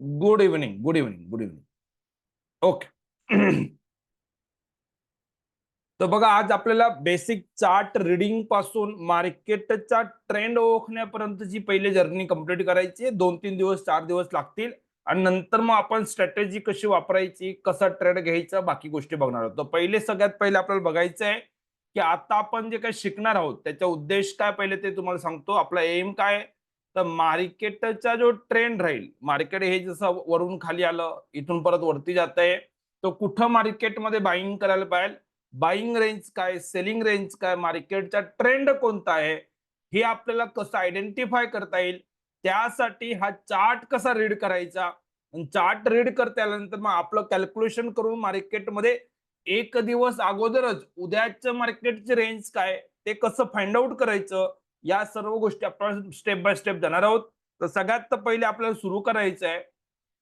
Good evening, good evening, good evening. Okay. तर बघा, आज आपल्याला बेसिक चार्ट रीडिंग पासून मार्केटचा ट्रेंड ओळखण्यापर्यंतची पहिली जर्नी कंप्लीट करायची. 2-3 दिवस, 4 दिवस लागतील आणि नंतर मग आपण स्ट्रॅटेजी कशी वापरायची, कसा ट्रेड घ्यायचा, बाकी गोष्टी बघणार आहोत. तर सगळ्यात पहिले आपल्याला बघायचं आहे की आता आपण जे काही शिकणार आहोत त्याचा उद्देश काय, पहिले ते तुम्हाला सांगतो. आपला एम काय आहे? तर मार्केटचा जो ट्रेंड राहील, मार्केट हे जसं वरून खाली आलं, इथून परत वरती जात आहे, तो कुठं मार्केटमध्ये बाईंग करायला पाहिजे, बाईंग रेंज काय, सेलिंग रेंज काय, मार्केटचा ट्रेंड कोणता आहे, हे आपल्याला कसं आयडेंटिफाय करता येईल. त्यासाठी हा चार्ट कसा रीड करायचा, चार्ट रीड करता आल्यानंतर मग आपलं कॅल्क्युलेशन करून मार्केटमध्ये एक दिवस अगोदरच उद्याचं मार्केटची रेंज काय ते कसं फाइंड आउट करायचं, या सर्व गोष्टी आपण स्टेप बाय स्टेप जाणार आहोत. तर सगळ्यात पहिले आपल्याला सुरू करायचं आहे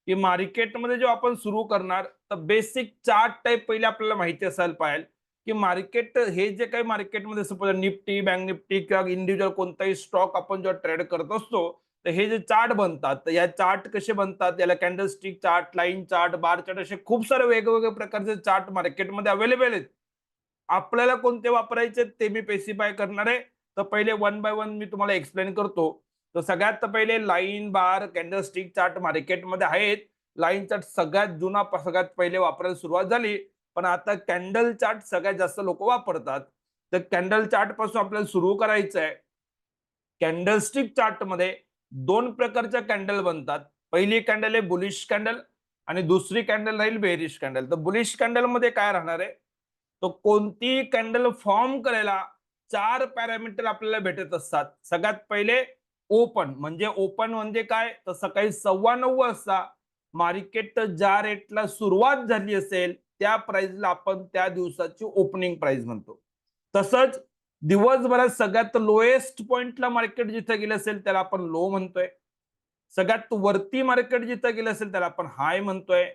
की मार्केटमध्ये जेव्हा आपण सुरू करणार तर बेसिक चार्ट टाइप पहिले आपल्याला माहिती असायला पाहिजे की मार्केट हे जे काही मार्केटमध्ये सपोज निफ्टी, बँक निफ्टी किंवा इंडिव्हिज्युअल कोणताही स्टॉक आपण जेव्हा ट्रेड करत असतो, तर हे जे चार्ट बनतात, तर या चार्ट कसे बनतात, याला candlestick chart, line chart, bar chart, असे खूप सारे वेगवेगळे प्रकारचे चार्ट मार्केटमध्ये अवेलेबल आहेत. आपल्याला कोणते वापरायचे ते मी स्पेसिफाय करणार आहे. तर पहिले वन बाय वन मी तुम्हाला एक्सप्लेन करतो. तर सगळ्यात पहिले लाईन, बार, कॅन्डलस्टिक चार्ट मार्केटमध्ये आहेत. लाईन चार्ट सगळ्यात जुना, सगळ्यात पहिले वापरायला सुरुवात झाली, पण आता कॅन्डल चार्ट सगळ्यात जास्त लोक वापरतात. तर कॅन्डल चार्ट पासून आपल्याला सुरू करायचं आहे. कॅन्डलस्टिक चार्ट मध्ये दोन प्रकारच्या कॅन्डल बनतात. पहिली कॅन्डल आहे बुलिश कॅन्डल आणि दुसरी कॅन्डल राहील बेरिश कॅन्डल. तर बुलिश कॅन्डल मध्ये काय राहणार आहे, तो कोणती कॅन्डल फॉर्म करायला चार पॅरामीटर आपल्याला भेटत असतात. सगळ्यात पहिले ओपन, म्हणजे काय, तर सकाळी 9:15 वाजता मार्केट ज्या रेटला सुरुवात झाली असेल त्या प्राइसला आपण त्या दिवसाची ओपनिंग प्राइस म्हणतो. तसंच दिवसभरात सगळ्यात लोएस्ट पॉइंटला मार्केट जिथे गेलं असेल त्याला आपण लो म्हणतोय. सगळ्यात वरती मार्केट जिथं गेलं असेल त्याला आपण हाय म्हणतोय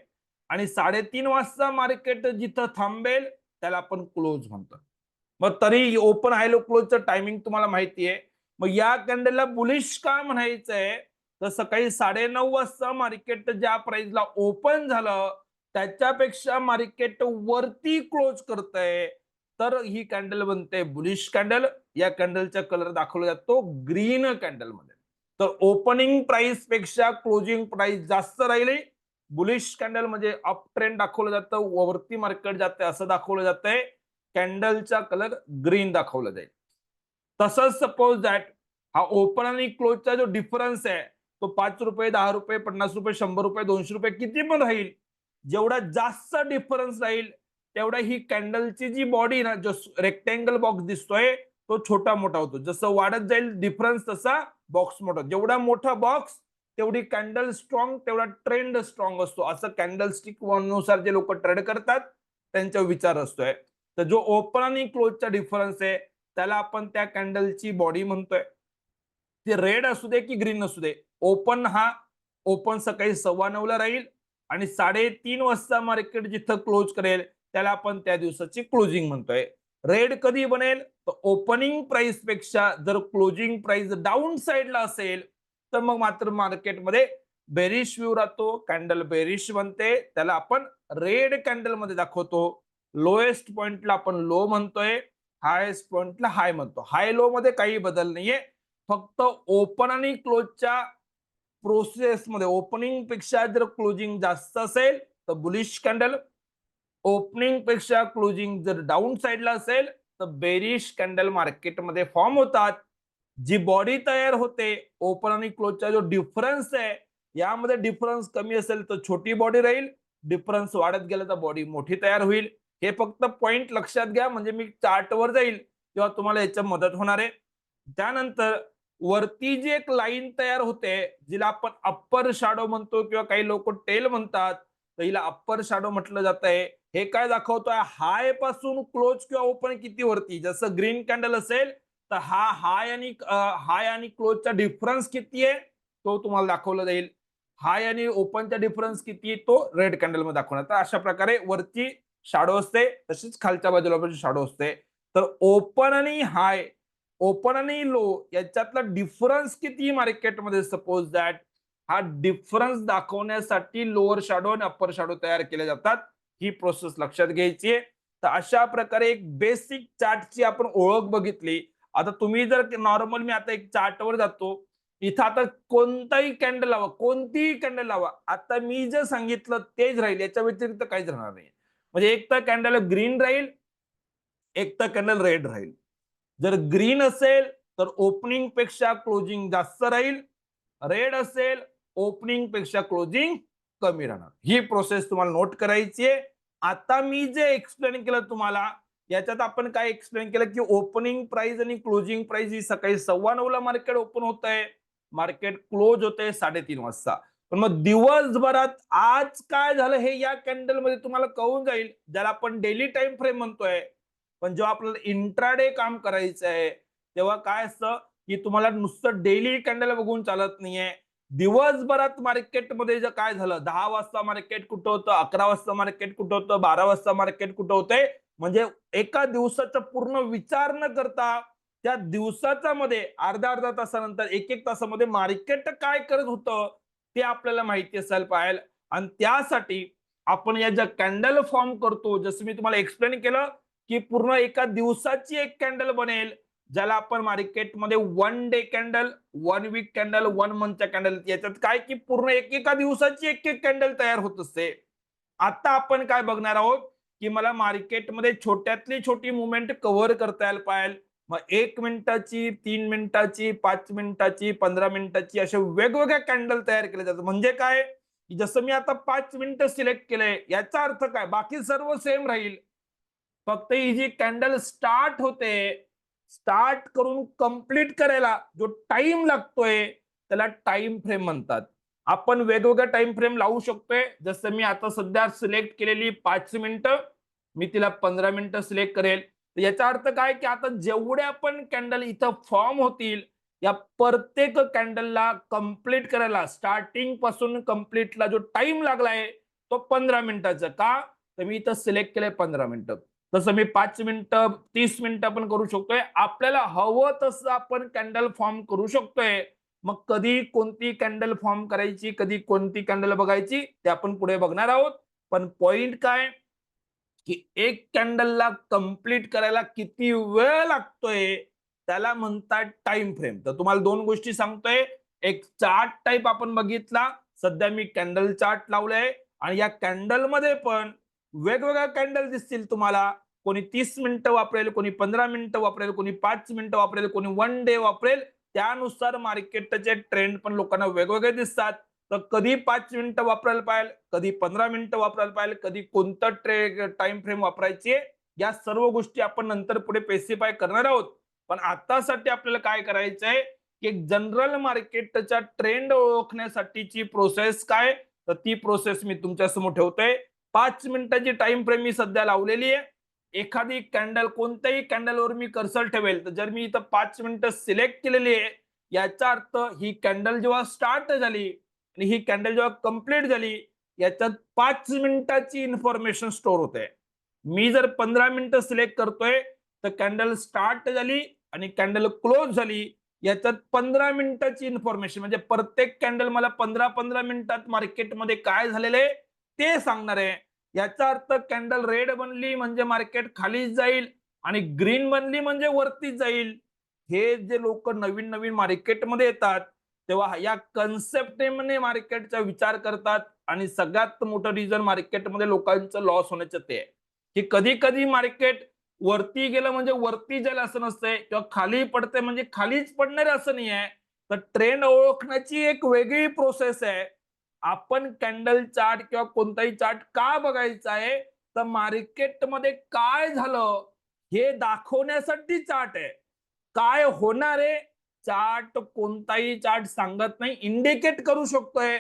आणि 3:30 वाजता मार्केट जिथं थांबेल त्याला आपण क्लोज म्हणतो. मग तरी ओपन हाय लो क्लोजचं टायमिंग तुम्हाला माहिती आहे. मग या कॅन्डलला बुलिश का म्हणायचंय, तर सकाळी 9:30 वाजता मार्केट ज्या प्राइसला ओपन झालं त्याच्यापेक्षा मार्केट वरती क्लोज करतंय, तर ही कॅन्डल बनते बुलिश कॅन्डल. या कॅन्डलचा कलर दाखवला जातो ग्रीन कॅन्डल मध्ये. तर ओपनिंग प्राइस पेक्षा क्लोजिंग प्राइस जास्त राहिली. बुलिश कॅन्डल म्हणजे अप ट्रेंड दाखवलं जातं, वरती मार्केट जाते असं दाखवलं जातंय. कॅन्डलचा कलर ग्रीन दाखवला जाईल. तसंच सपोज दॅट हा ओपन आणि क्लोजचा जो डिफरन्स आहे तो ₹5, ₹10, ₹50, ₹100, ₹200 किती पण राहील. जेवढा जास्त डिफरन्स राहील तेवढा ही कॅन्डलची जी बॉडी ना, जो रेक्टँगल बॉक्स दिसतोय तो छोटा मोठा होतो. जसं वाढत जाईल डिफरन्स तसा बॉक्स मोठा. जेवढा मोठा बॉक्स तेवढी कॅन्डल स्ट्रॉंग, तेवढा ट्रेंड स्ट्रॉंग असतो. असं कॅन्डलस्टिक नुसार जे लोक ट्रेड करतात त्यांचा विचार असतोय. तर जो ओपन आणि क्लोजचा डिफरन्स आहे त्याला आपण त्या कॅन्डलची बॉडी म्हणतोय. ते रेड असू दे की ग्रीन असू दे, ओपन सकाळी 9:15 ला राहील आणि 3:30 वाजता मार्केट जिथं क्लोज करेल त्याला आपण त्या दिवसाची क्लोजिंग म्हणतोय. रेड कधी बनेल, तर ओपनिंग प्राइस पेक्षा जर क्लोजिंग प्राइस डाऊन साइडला असेल तर मग मात्र मार्केटमध्ये बेरिश व्ह्यू राहतो, कॅन्डल बेरिश बनते, त्याला आपण रेड कॅन्डल मध्ये दाखवतो. लोएस्ट पॉइंटला आपण लो म्हणतोय, हायेस्ट पॉइंटला हाय म्हणतो. हाय लो मध्ये काही बदल नाहीये, फक्त ओपन आणि क्लोजच्या प्रोसेसमध्ये ओपनिंग पेक्षा जर क्लोजिंग जास्त असेल तर बुलिश कॅन्डल, ओपनिंग पेक्षा क्लोजिंग जर डाऊन साइडला असेल तर बेरिश कॅन्डल मार्केटमध्ये फॉर्म होतात. जी बॉडी तयार होते ओपन आणि क्लोजचा जो डिफरन्स आहे, यामध्ये डिफरन्स कमी असेल तर छोटी बॉडी राहील, डिफरन्स वाढत गेला तर बॉडी मोठी तयार होईल. हे फक्त पॉइंट लक्षात घ्या, म्हणजे मी चार्टवर जाईल तेव्हा तुम्हाला याच्या मदत होणार आहे. त्यानंतर वरती जी एक लाईन तयार होते जिला आपण अप्पर शॅडो म्हणतो किंवा काही लोक टेल म्हणतात, तर हिला अप्पर शॅडो म्हटलं जात आहे. हे काय दाखवतोय, हाय पासून क्लोज किंवा ओपन किती वरती. जसं ग्रीन कॅन्डल असेल तर हा हाय आणि क्लोजचा डिफरन्स किती आहे तो तुम्हाला दाखवला जाईल. हाय आणि ओपनचा डिफरन्स किती आहे तो रेड कॅन्डल मध्ये दाखवणार. तर अशा प्रकारे वरती शॅडो असते, तशीच खालच्या बाजूला पण शॅडो असते. तर ओपन आणि लो याच्यातला डिफरन्स किती मार्केटमध्ये, सपोज दॅट हा डिफरन्स दाखवण्यासाठी लोअर शॅडो आणि अप्पर शॅडो तयार केले जातात. ही प्रोसेस लक्षात घ्यायची आहे. तर अशा प्रकारे एक बेसिक चार्टची आपण ओळख बघितली. आता तुम्ही जर नॉर्मल मी आता एक चार्टवर जातो. इथं आता कोणताही कॅन्डल लावा, कोणतीही कॅन्डल लावा. आता मी जे सांगितलं तेच राहील. याच्या व्यतिरिक्त काहीच राहणार नाही. म्हणजे एक तर कॅन्डल ग्रीन राहील, एक तर कॅन्डल रेड राहील. जर ग्रीन असेल तर ओपनिंग पेक्षा क्लोजिंग जास्त राहील. रेड असेल ओपनिंग पेक्षा क्लोजिंग कमी राहणार. ही प्रोसेस तुम्हाला नोट करायची आहे. आता मी जे एक्सप्लेन केलं तुम्हाला, याच्यात आपण काय एक्सप्लेन केलं की ओपनिंग प्राइस आणि क्लोजिंग प्राइस ही सकाळी 9:15 ला मार्केट ओपन होत आहे, मार्केट क्लोज होते 3:30 वाजता. पण मग दिवसभरात आज काय झालं हे या कॅन्डल मध्ये तुम्हाला कळून जाईल, ज्याला आपण डेली टाइम फ्रेम म्हणतोय. पण जेव्हा आपल्याला इंट्राडे काम करायचं आहे तेव्हा काय असतं की तुम्हाला नुसतं डेली कॅन्डल बघून चालत नाहीये. दिवसभरात मार्केटमध्ये जर काय झालं, 10 वाजता मार्केट कुठं होतं, 11 वाजता मार्केट कुठं होतं, 12 वाजता मार्केट कुठं होतंय, म्हणजे एका दिवसाचा पूर्ण विचार न करता त्या दिवसाचा मध्ये अर्धा अर्धा तासानंतर एक एक तासामध्ये मार्केट काय करत होतं ते आपल्याला माहिती असायला पाहिजे. आणि त्यासाठी आपण या ज्या कॅन्डल फॉर्म करतो, जसं मी तुम्हाला एक्सप्लेन केलं की पूर्ण एका दिवसाची एक कॅन्डल बनेल, ज्याला आपण मार्केटमध्ये 1 डे कॅन्डल, 1 वीक कॅन्डल, 1 मंथच्या कॅन्डल, याच्यात काय की पूर्ण एका दिवसाची एक एक कॅन्डल तयार होत असते. आता आपण काय बघणार आहोत की मला मार्केटमध्ये छोट्यातली छोटी मुवमेंट कव्हर करता यायला पाहिजे. मग 1 मिनिटाची, 3 मिनिटाची, 5 मिनिटाची, 15 मिनिटाची अशा वेगवेगळ्या कॅन्डल तयार केल्या जातात. म्हणजे काय, जसं मी आता 5 मिनिटं सिलेक्ट केलंय, याचा अर्थ काय, बाकी सर्व सेम राहील. फक्त ही जी कॅन्डल स्टार्ट होते, स्टार्ट करून कंप्लीट करायला जो टाइम लागतोय त्याला टाइम फ्रेम म्हणतात. आपण वेगवेगळ्या टाइम फ्रेम लावू शकतोय. जसं मी आता सध्या सिलेक्ट केलेली 5 मिनिटं, मी तिला 15 मिनिटं सिलेक्ट करेल. याचा अर्थ काय की आता जेवढ्या पण कॅन्डल इथं फॉर्म होतील, या प्रत्येक कॅन्डलला कंप्लीट करायला स्टार्टिंग पासून कंप्लीटला जो टाइम लागलाय तो 15 मिनिटाचा. का तर मी इथं सिलेक्ट केलंय 15 मिनिटं. तसं मी 5 मिनिटं, 30 मिनिटं पण करू शकतोय. आपल्याला हवं तसं आपण कॅन्डल फॉर्म करू शकतोय. मग कधी कोणती कॅन्डल फॉर्म करायची, कधी कोणती कॅन्डल बघायची, ते आपण पुढे बघणार आहोत. पण पॉइंट काय की एक कॅन्डलला कंप्लीट करायला किती वेळ लागतोय त्याला म्हणतात टाइम फ्रेम. तर तुम्हाला दोन गोष्टी सांगतोय. एक चार्ट टाइप आपण बघितला, सध्या मी कॅन्डल चार्ट लावलाय आणि या कॅन्डल मध्ये पण वेगवेगळ्या कॅन्डल दिसतील तुम्हाला. कोणी 30 मिनिटं वापरेल, कोणी 15 मिनिटं वापरेल, कोणी 5 मिनिटं वापरेल, कोणी 1 डे वापरेल. त्यानुसार मार्केटचे ट्रेंड पण लोकांना वेगवेगळे दिसतात. तर कधी 5 मिनिटं वापरायला पाहिजे, कधी 15 मिनिटं वापरायला पाहिजे, कधी कोणतं टाइम फ्रेम वापरायची, या सर्व गोष्टी आपण नंतर पुढे स्पेसिफाय करणार आहोत. पण आतासाठी आपल्याला काय करायचंय की जनरल मार्केटच्या ट्रेंड ओळखण्यासाठीची प्रोसेस काय, तर ती प्रोसेस मी तुमच्या समोर ठेवतोय. 5 मिनिटाची टाइम फ्रेम मी सध्या लावलेली आहे. एखादी कॅन्डल, कोणत्याही कॅन्डलवर मी कर्सर ठेवेल, तर जर मी इथं 5 मिनिटं सिलेक्ट केलेली आहे, याचा अर्थ ही कॅन्डल जेव्हा स्टार्ट झाली आणि ही कॅन्डल जेव्हा कंप्लीट झाली, याच्यात 5 मिनिटाची इन्फॉर्मेशन स्टोअर होते. मी जर 15 मिनिटं सिलेक्ट करतोय तर कॅन्डल स्टार्ट झाली आणि कॅन्डल क्लोज झाली, याच्यात 15 मिनिटाची इन्फॉर्मेशन, म्हणजे प्रत्येक कॅन्डल मला 15-15 मिनिटात मार्केटमध्ये काय झालेलं आहे ते सांगणार आहे. याचा अर्थ कॅन्डल रेड बनली म्हणजे मार्केट खालीच जाईल आणि ग्रीन बनली म्हणजे वरतीच जाईल. हे जे लोक नवीन नवीन मार्केटमध्ये येतात तेव्हा या कन्सेप्टने मार्केटचा विचार करतात आणि सगळ्यात मोठं रिझन मार्केटमध्ये लोकांचं लॉस होण्याचं ते आहे की कधी कधी मार्केट वरती गेलं म्हणजे वरती जाईल असं नसतंय, किंवा खाली पडते म्हणजे खालीच पडणार असं नाही आहे. तर ट्रेंड ओळखण्याची एक वेगळी प्रोसेस आहे. आपण कॅन्डल चार्ट किंवा कोणताही चार्ट का बघायचा आहे, तर मार्केटमध्ये काय झालं हे दाखवण्यासाठी चार्ट आहे. काय होणार आहे चार्ट, कोणताही चार्ट सांगत नाही, इंडिकेट करू शकतोय.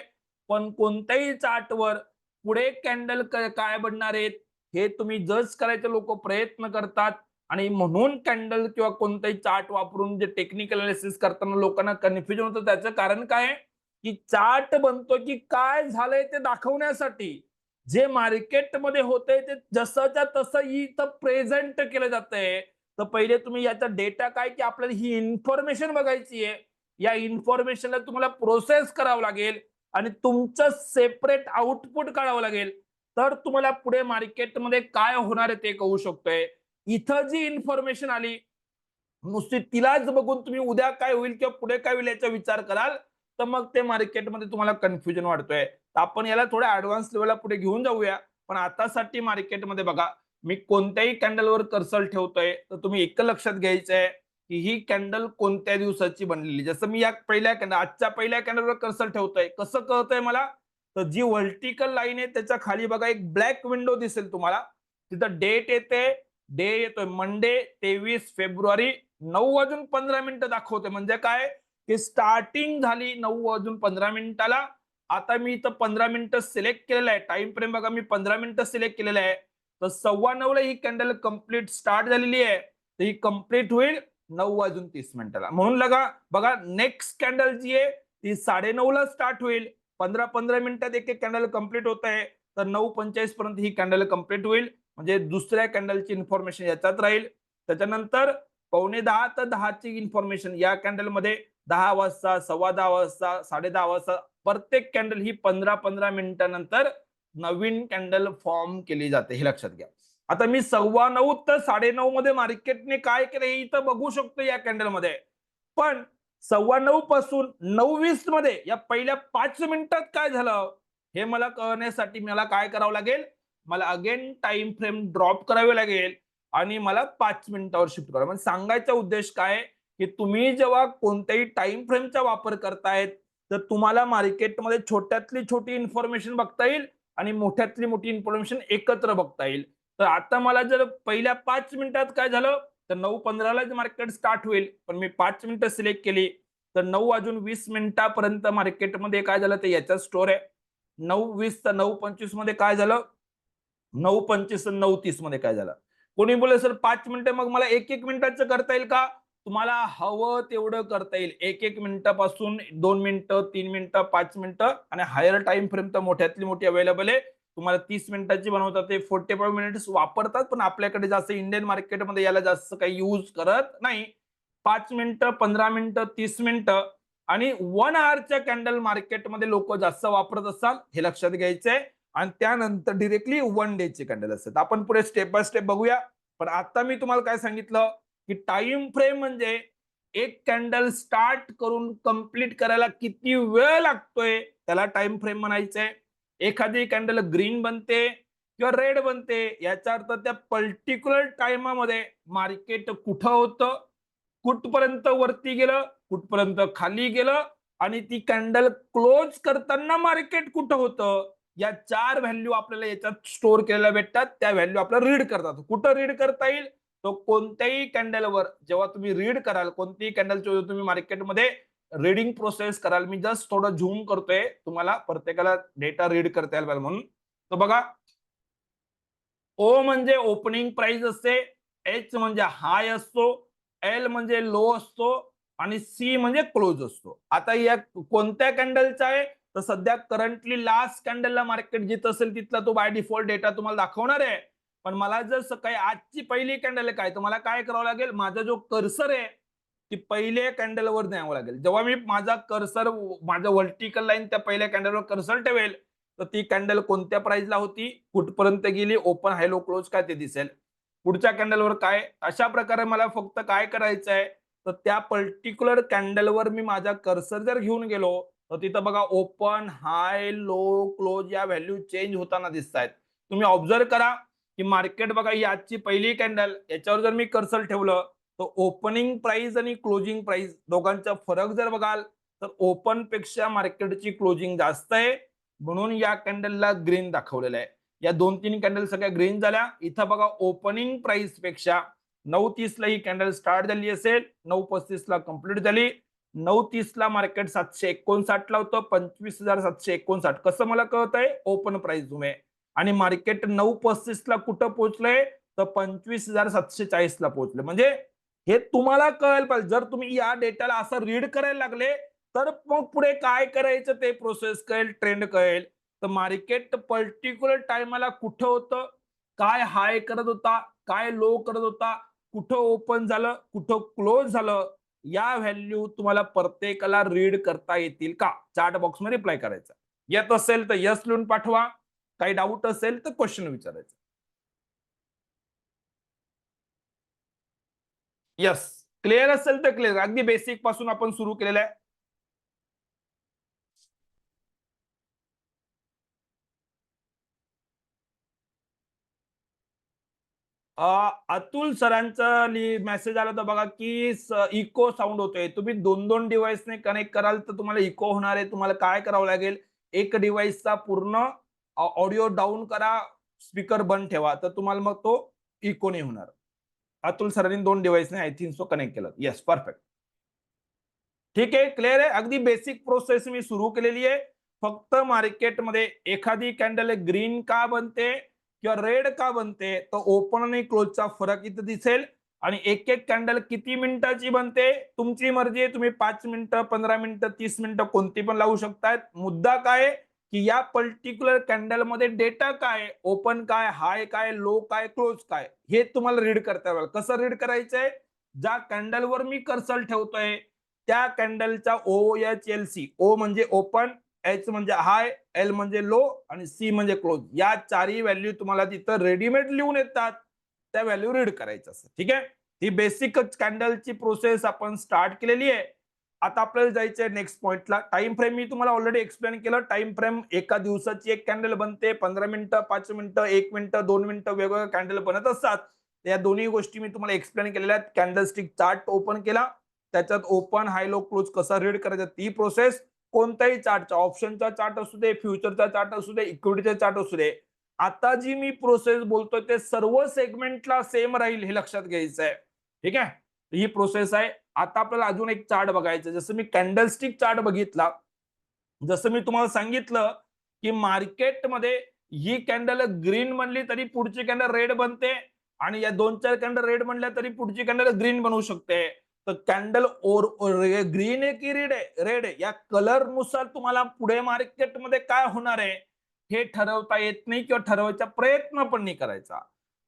पण कोणत्याही चार्टवर पुढे कॅन्डल काय बनणार आहेत हे तुम्ही जज करायचे लोक प्रयत्न करतात. आणि म्हणून कॅन्डल किंवा कोणताही चार्ट वापरून जे टेक्निकल अनालिसिस करताना लोकांना कन्फ्युजन होतं, त्याचं कारण काय की चार्ट बनतो की काय झालंय ते दाखवण्यासाठी. जे मार्केटमध्ये होतंय ते जसंच्या तसं इथं प्रेझेंट केलं जातंय. तर पहिले तुम्ही याचा डेटा काय की आपल्याला ही इन्फॉर्मेशन बघायची आहे. या इन्फॉर्मेशनला तुम्हाला प्रोसेस करावं लागेल. आणि तुमचं सेपरेट आउटपुट काढावं लागेल, तर तुम्हाला पुढे मार्केटमध्ये काय होणार आहे ते कळू शकतोय. इथं जी इन्फॉर्मेशन आली, नुसती तिलाच बघून तुम्ही उद्या काय होईल किंवा पुढे काय होईल याचा विचार कराल, तर मग ते मार्केटमध्ये तुम्हाला कन्फ्युजन वाढतोय. तर आपण याला थोड्या ॲडव्हान्स लेव्हलला पुढे घेऊन जाऊया. पण आतासाठी मार्केटमध्ये बघा, मी कोणत्याही कॅन्डलवर कर्सर ठेवतोय, तर तुम्ही एक लक्षात घ्यायचंय, की ही कॅन्डल कोणत्या दिवसाची बनलेली. जसं मी या पहिल्या कॅन्डल आजच्या पहिल्या कॅन्डलवर कर्सर ठेवतोय. कसं कळतंय मला? तर जी व्हर्टिकल लाईन आहे त्याच्या खाली बघा एक ब्लॅक विंडो दिसेल तुम्हाला. तिथं डेट येते, डे येतोय मंडे 23 फेब्रुवारी 9:15 दाखवते. म्हणजे काय, की स्टार्टिंग झाली 9:15. आता मी इथं 15 सिलेक्ट केलेलं आहे. टाइम फ्रेम बघा, मी 15 सिलेक्ट केलेलं आहे. तर 9:15 ही कॅन्डल कंप्लीट स्टार्ट झालेली आहे. तर ही कंप्लीट होईल 9:30. म्हणून बघा नेक्स्ट कॅन्डल जी आहे ती 9:30 स्टार्ट होईल. 15-15 मिनिटात एक एक कॅन्डल कंप्लीट होत आहे. तर 9:45 पर्यंत ही कॅन्डल कंप्लीट होईल. म्हणजे दुसऱ्या कॅन्डलची इन्फॉर्मेशन याच्यात राहील. त्याच्यानंतर 9:45 तर 10 ची इन्फॉर्मेशन या कॅन्डलमध्ये 10 वाजता, 10:15 वाजता, 10:30 वाजता प्रत्येक कॅन्डल ही 15-15 मिनिटानंतर नवीन कॅन्डल फॉर्म केली जाते, हे लक्षात घ्या. आता मी 9:15 तर 9:30 मध्ये मार्केटने काय केलं हे इथं बघू शकतो या कॅन्डलमध्ये. पण 9:15 पासून 9:20 मध्ये या पहिल्या 5 मिनिटात काय झालं हे मला कळण्यासाठी मला काय करावं लागेल, मला अगेन टाइम फ्रेम ड्रॉप करावे लागेल आणि मला 5 मिनिटावर शिफ्ट करावं. म्हणजे सांगायचा उद्देश काय, की तुम्ही जेव्हा कोणत्याही टाइम फ्रेमचा वापर करतायत, तर तुम्हाला मार्केटमध्ये छोट्यातली छोटी इन्फॉर्मेशन बघता येईल आणि मोठ्यातली मोठी इन्फॉर्मेशन एकत्र बघता येईल. तर आता मला जर पहिल्या 5 मिनिटात काय झालं, तर 9:15 मार्केट स्टार्ट होईल. पण मी 5 मिनिटं सिलेक्ट केली, तर 9:20 मार्केटमध्ये काय झालं ते याच्यात स्टोअर आहे. 9:20 तर 9:25 मध्ये काय झालं, 9:25 आणि 9:30 मध्ये काय झालं. कोणी बोलले सर 5 मिनिटं मग मला 1-1 मिनिटाचं करता येईल का? तुम्हाला हवं तेवढं करता येईल. 1-1 मिनिटापासून 2 मिनिटं, 3 मिनिटं, 5 मिनिटं आणि हायर टाइम फ्रेम तर मोठ्यातली मोठी अवेलेबल आहे. तुम्हाला 30 मिनिटाची बनवतात ते 45 मिनिट्स वापरतात, पण आपल्याकडे जास्त इंडियन मार्केटमध्ये याला जास्त काही यूज करत नाही. 5 मिनिटं, 15 मिनिटं, 30 मिनिटं आणि 1 अवरच्या कॅन्डल मार्केटमध्ये लोक जास्त वापरत असतात, हे लक्षात घ्यायचंय. आणि त्यानंतर डिरेक्टली 1 डेचे कॅन्डल असतात. आपण पुढे स्टेप बाय स्टेप बघूया. पण आता मी तुम्हाला काय सांगितलं, की टाइम फ्रेम म्हणजे एक कॅन्डल स्टार्ट करून कंप्लीट करायला किती वेळ लागतोय त्याला टाइम फ्रेम म्हणायचंय. एखादी कॅन्डल ग्रीन बनते किंवा रेड बनते याचा अर्थ त्या पर्टिक्युलर टाइमामध्ये मार्केट कुठं होतं, कुठपर्यंत वरती गेलं, कुठपर्यंत खाली गेलं आणि ती कॅन्डल क्लोज करताना मार्केट कुठं होतं. या 4 व्हॅल्यू आपल्याला याच्यात स्टोअर केलेल्या भेटतात. त्या व्हॅल्यू आपल्याला रीड करतात. कुठं रीड करता येईल? तो कोणत्याही कॅन्डलवर जेव्हा तुम्ही रीड कराल, कोणतीही कॅन्डलची तुम्ही मार्केटमध्ये रीडिंग प्रोसेस कराल. मी जस्ट थोडं झूम करतोय, तुम्हाला प्रत्येकाला डेटा रीड करता यायला म्हणून. तर बघा, ओ म्हणजे ओपनिंग प्राइस असते, एच म्हणजे हाय असतो, एल म्हणजे लो असतो आणि सी म्हणजे क्लोज असतो. आता या कोणत्या कॅन्डलचा आहे, तर सध्या करंटली लास्ट कॅन्डलला मार्केट जिथं असेल तिथला तो बाय डिफॉल्ट डेटा तुम्हाला दाखवणार आहे. पण मला जर सकाळी आजची पहिली कॅन्डल काय, तर मला काय करावं लागेल, माझा जो कर्सर आहे ती पहिल्या कॅन्डलवर न्यावं लागेल. जेव्हा मी माझा कर्सर, माझं व्हर्टिकल लाईन त्या पहिल्या कॅन्डलवर कर्सर ठेवेल, तर ती कॅन्डल कोणत्या प्राइसला होती, कुठपर्यंत गेली, ओपन हाय लो क्लोज काय ते दिसेल. पुढच्या कॅन्डलवर काय, अशा प्रकारे मला फक्त काय करायचं आहे, तर त्या पर्टिक्युलर कॅन्डलवर मी माझा कर्सर जर घेऊन गेलो, तर तिथं बघा ओपन हाय लो क्लोज या व्हॅल्यू चेंज होताना दिसत आहेत. तुम्ही ऑब्झर्व करा, की मार्केट बघा ही आजची पहिली कॅन्डल, याच्यावर जर मी कर्सर ठेवलं, तर ओपनिंग प्राइस आणि क्लोजिंग प्राइस दोघांचा फरक जर बघाल, तर ओपन पेक्षा मार्केटची क्लोजिंग जास्त आहे. म्हणून या कॅन्डलला ग्रीन दाखवलेलं आहे. या 2-3 कॅन्डल सगळ्या ग्रीन झाल्या. इथं बघा ओपनिंग प्राइस पेक्षा 9:30 ला ही कॅन्डल स्टार्ट झाली असेल, 9:35 ला कंप्लीट झाली. 9:30 ला मार्केट 759 ला होतं, 25,759. कसं मला कळतंय, ओपन प्राइस झूम आहे. आणि मार्केट 9:35 ला कुठं पोहोचलंय, तर 25,740 ला पोहोचले. म्हणजे हे तुम्हाला कळायला पाहिजे. जर तुम्ही या डेटाला असं रीड करायला लागले, तर मग पुढे काय करायचं ते प्रोसेस कळेल, ट्रेंड कळेल. तर मार्केट पर्टिक्युलर टाइमला कुठं होतं, काय हाय करत होता, काय लो करत होता, कुठं ओपन झालं, कुठं क्लोज झालं, या व्हॅल्यू तुम्हाला प्रत्येकाला रीड करता येतील का? चार्ट बॉक्समध्ये रिप्लाय करायचा. येत असेल तर यस लिहून पाठवा, काही डाऊट असेल तर क्वेश्चन विचारायचं. यस, क्लिअर असेल तर क्लिअर. अगदी बेसिक पासून आपण सुरू केलेलं आहे. अतुल सरांचा मेसेज आला तर बघा की इको साऊंड होतोय. तुम्ही दोन दोन डिव्हाइसने कनेक्ट कराल तर तुम्हाला इको होणार आहे. तुम्हाला काय करावं लागेल, एक डिव्हाइसचा पूर्ण ऑडिओ डाऊन करा, स्पीकर बंद ठेवा, तर तुम्हाला मग तो इको नाही होणार. अतुल सरांनी दोन डिव्हाइसने आय थिंक सो कनेक्ट केलं. Yes, perfect. ठीक आहे, क्लिअर आहे. अगदी बेसिक प्रोसेस मी सुरू केलेली आहे. फक्त मार्केटमध्ये एखादी कॅन्डल ग्रीन का बनते किंवा रेड का बनते, तर ओपन आणि क्लोजचा फरक इथं दिसेल. आणि एक एक कॅन्डल किती मिनिटाची बनते तुमची मर्जी आहे. तुम्ही 5 मिनिटं, 15 मिनिटं, 30 मिनिटं कोणती पण लावू शकताय. मुद्दा काय की या पर्टिक्युलर कॅन्डल मध्ये डेटा काय, ओपन काय, हाय काय, लो काय, क्लोज काय, हे तुम्हाला रीड करता येईल. कसं रीड करायचंय, ज्या कॅन्डलवर मी कर्सर ठेवतोय त्या कॅन्डलचा OHLC, ओ म्हणजे ओपन, एच म्हणजे हाय, एल म्हणजे लो आणि सी म्हणजे क्लोज, या चारही व्हॅल्यू तुम्हाला तिथं रेडीमेड लिहून येतात. त्या व्हॅल्यू रीड करायचं असं. ठीक आहे, ही बेसिकच कॅन्डलची प्रोसेस आपण स्टार्ट केलेली आहे. आता आपल्याला जायचंय नेक्स्ट पॉइंटला. टाइम फ्रेम मी तुम्हाला ऑलरेडी एक्सप्लेन केलं. टाइम फ्रेम एका दिवसाची एक कॅन्डल बनते. 15 मिनिटं, 5 मिनिटं, 1 मिनिट, 2 मिनिटं वेगवेगळ्या कॅन्डल बनत असतात. या दोन्ही गोष्टी मी तुम्हाला एक्सप्लेन केलेल्या आहेत. कॅन्डल स्टिक चार्ट ओपन केला, त्याच्यात ओपन, हाय, लो, क्लोज कसा रीड करायचा ती प्रोसेस. कोणत्याही चार्टचा, ऑप्शनचा चार्ट असू दे, फ्युचरचा चार्ट असू दे, इक्विटीचा चार्ट असू दे, आता जी मी प्रोसेस बोलतोय ते सर्व सेगमेंटला सेम राहील, हे लक्षात घ्यायचं आहे. ठीक आहे, ही प्रोसेस आहे. आता आपल्याला अजून एक चार्ट बघायचं. जसं मी कॅन्डलस्टिक चार्ट बघितला, जसं मी तुम्हाला सांगितलं की मार्केटमध्ये ही कॅन्डल ग्रीन बनली तरी पुढची कॅन्डल रेड बनते, आणि या दोन चार कॅन्डल रेड बनल्या तरी पुढची कॅन्डल ग्रीन बनवू शकते. तर कॅन्डल ग्रीन आहे की रेड आहे, रेड आहे, या कलर नुसार तुम्हाला पुढे मार्केटमध्ये काय होणार आहे हे ठरवता येत नाही किंवा ठरवायचा प्रयत्न पण नाही करायचा.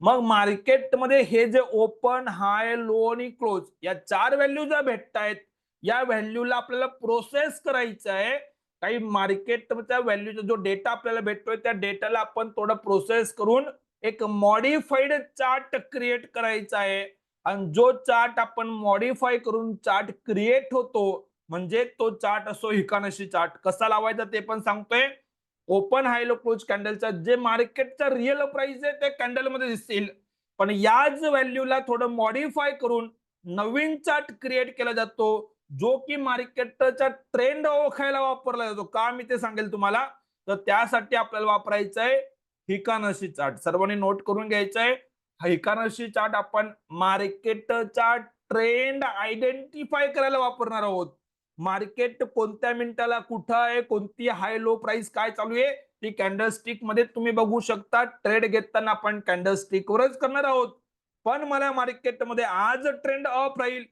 मग मार्केटमध्ये हे जे ओपन, हाय, लो आणि क्लोज या चार व्हॅल्यू ज्या भेटतायत, या व्हॅल्यूला आपल्याला प्रोसेस करायचं आहे. काही मार्केटच्या व्हॅल्यूचा जो डेटा आपल्याला भेटतोय त्या डेटाला आपण थोडं प्रोसेस करून एक मॉडिफाईड चार्ट क्रिएट करायचा आहे. आणि जो चार्ट आपण मॉडिफाय करून चार्ट क्रिएट होतो, म्हणजे तो चार्ट असो हिकानशी चार्ट, कसा लावायचा ते पण सांगतोय. ओपन, हाय, लो, क्लोज कॅन्डलचा जे मार्केटचा रिअल प्राइस आहे ते कॅन्डलमध्ये दिसतील, पण याच व्हॅल्यूला थोडं मॉडिफाय करून नवीन चार्ट क्रिएट केला जातो, जो की मार्केटचा ट्रेंड ओळखायला वापरला जातो. का मी ते सांगेल तुम्हाला. तर त्यासाठी आपल्याला वापरायचं आहे हिकानशी चार्ट. सर्वांनी नोट करून घ्यायचं आहे. हिकानशी चार्ट आपण मार्केटचा ट्रेंड आयडेंटिफाय करायला वापरणार आहोत. मार्केट कोणत्या मिनिटाला कुठं आहे, कोणती हाय लो प्राइस काय चालू आहे, ती कॅन्डलस्टिक मध्ये तुम्ही बघू शकता. ट्रेड घेताना आपण कॅन्डलस्टिक वरच करणार आहोत. पण मला मार्केटमध्ये आज ट्रेंड अप राहील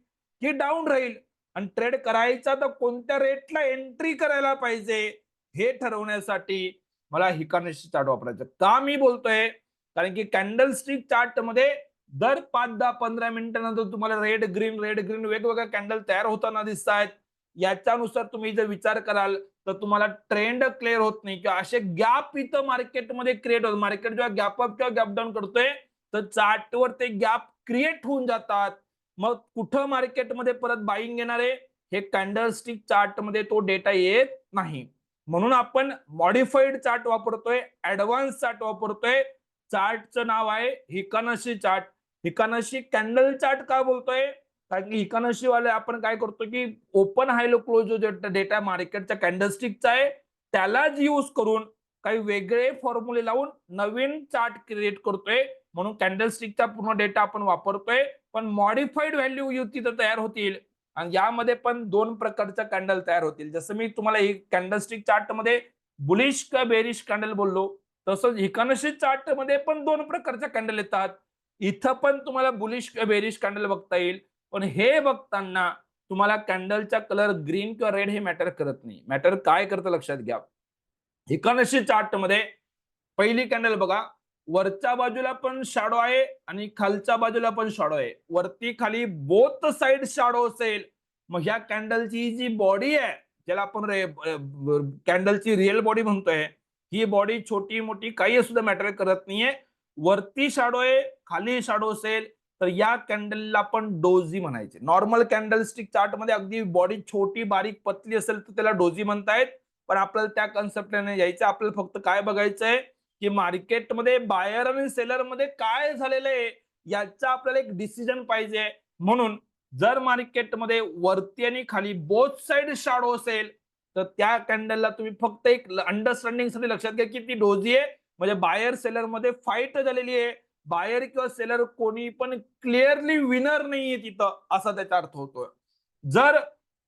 की डाऊन राहील, आणि ट्रेड करायचा तर कोणत्या रेटला एंट्री करायला पाहिजे हे ठरवण्यासाठी मला हिकानशी चार्ट वापरायचं. का मी बोलतोय, कारण की कॅन्डलस्टिक चार्ट मध्ये दर 5-10-15 मिनिटानंतर तुम्हाला रेड ग्रीन वेगवेगळ्या कॅन्डल तयार होताना दिसत आहेत. याच्यानुसार तुम्ही जर विचार कराल तर तुम्हाला ट्रेंड क्लिअर होत नाही, किंवा असे गॅप इथं मार्केटमध्ये क्रिएट होत. मार्केट जेव्हा गॅप अप किंवा गॅप डाऊन करतोय तर चार्टवर ते गॅप क्रिएट होऊन जातात. मग कुठं मार्केटमध्ये परत बाईंग येणार आहे हे कॅन्डलस्टिक चार्ट मध्ये तो डेटा येत नाही. म्हणून आपण मॉडिफाईड चार्ट वापरतोय, ऍडव्हान्स चार्ट वापरतोय. चार्टचं नाव आहे हिकानशी चार्ट. हिकानशी कॅन्डल चार्ट का बोलतोय, कारण की हिकानशी वाले आपण काय करतो की ओपन, हाय, लो, क्लोज जो डेटा मार्केटच्या कॅन्डलस्टिकचा आहे त्यालाच यूज करून काही वेगळे फॉर्म्युले लावून नवीन चार्ट क्रिएट करतोय. म्हणून कॅन्डलस्टिकचा पूर्ण डेटा आपण वापरतोय, पण मॉडिफाईड व्हॅल्यू तिथं तयार होतील. आणि यामध्ये पण दोन प्रकारच्या कॅन्डल तयार होतील. जसं मी तुम्हाला ही कॅन्डलस्टिक चार्ट मध्ये बुलिश का बेरिश कॅन्डल बोललो, तसंच हिकानशी चार्ट मध्ये पण दोन प्रकारच्या कॅन्डल येतात. इथं पण तुम्हाला बुलिश किंवा बेरिश कॅन्डल बघता येईल. पण हे बघताना तुम्हाला कॅन्डलचा कलर ग्रीन किंवा रेड हे मॅटर करत नाही. मॅटर काय करतं लक्षात घ्या. हिकानशी चार्ट मध्ये पहिली कॅन्डल बघा, वरच्या बाजूला पण शॅडो आहे आणि खालच्या बाजूला पण शॅडो आहे. वरती खाली बोथ साइड शॅडो असेल, मग ह्या कॅन्डलची जी बॉडी आहे ज्याला आपण कॅन्डलची रिअल बॉडी म्हणतोय, ही बॉडी छोटी मोठी काही सुद्धा मॅटर करत नाहीये. वरती शॅडो आहे, खाली शॅडो असेल तर या कॅन्डलला आपण डोजी म्हणायचे. नॉर्मल कॅन्डलस्टिक चार्ट मध्ये अगदी बॉडी छोटी बारीक पतली असेल तर त्याला डोजी म्हणतायत. पण आपल्याला त्या कन्सेप्टला नाही यायचं. आपल्याला फक्त काय बघायचंय की मार्केटमध्ये बायर आणि सेलर मध्ये काय झालेलं आहे याचा आपल्याला एक डिसिजन पाहिजे. म्हणून जर मार्केटमध्ये वरती आणि खाली बोथ साइड शॅडो असेल तर त्या कॅन्डलला तुम्ही फक्त एक अंडरस्टँडिंग साठी लक्षात घ्या की ती डोजी आहे. म्हणजे बायर सेलर मध्ये फाईट झालेली आहे. बायर किंवा सेलर कोणी पण क्लिअरली विनर नाहीये तिथं, असा त्याचा अर्थ होतोय. जर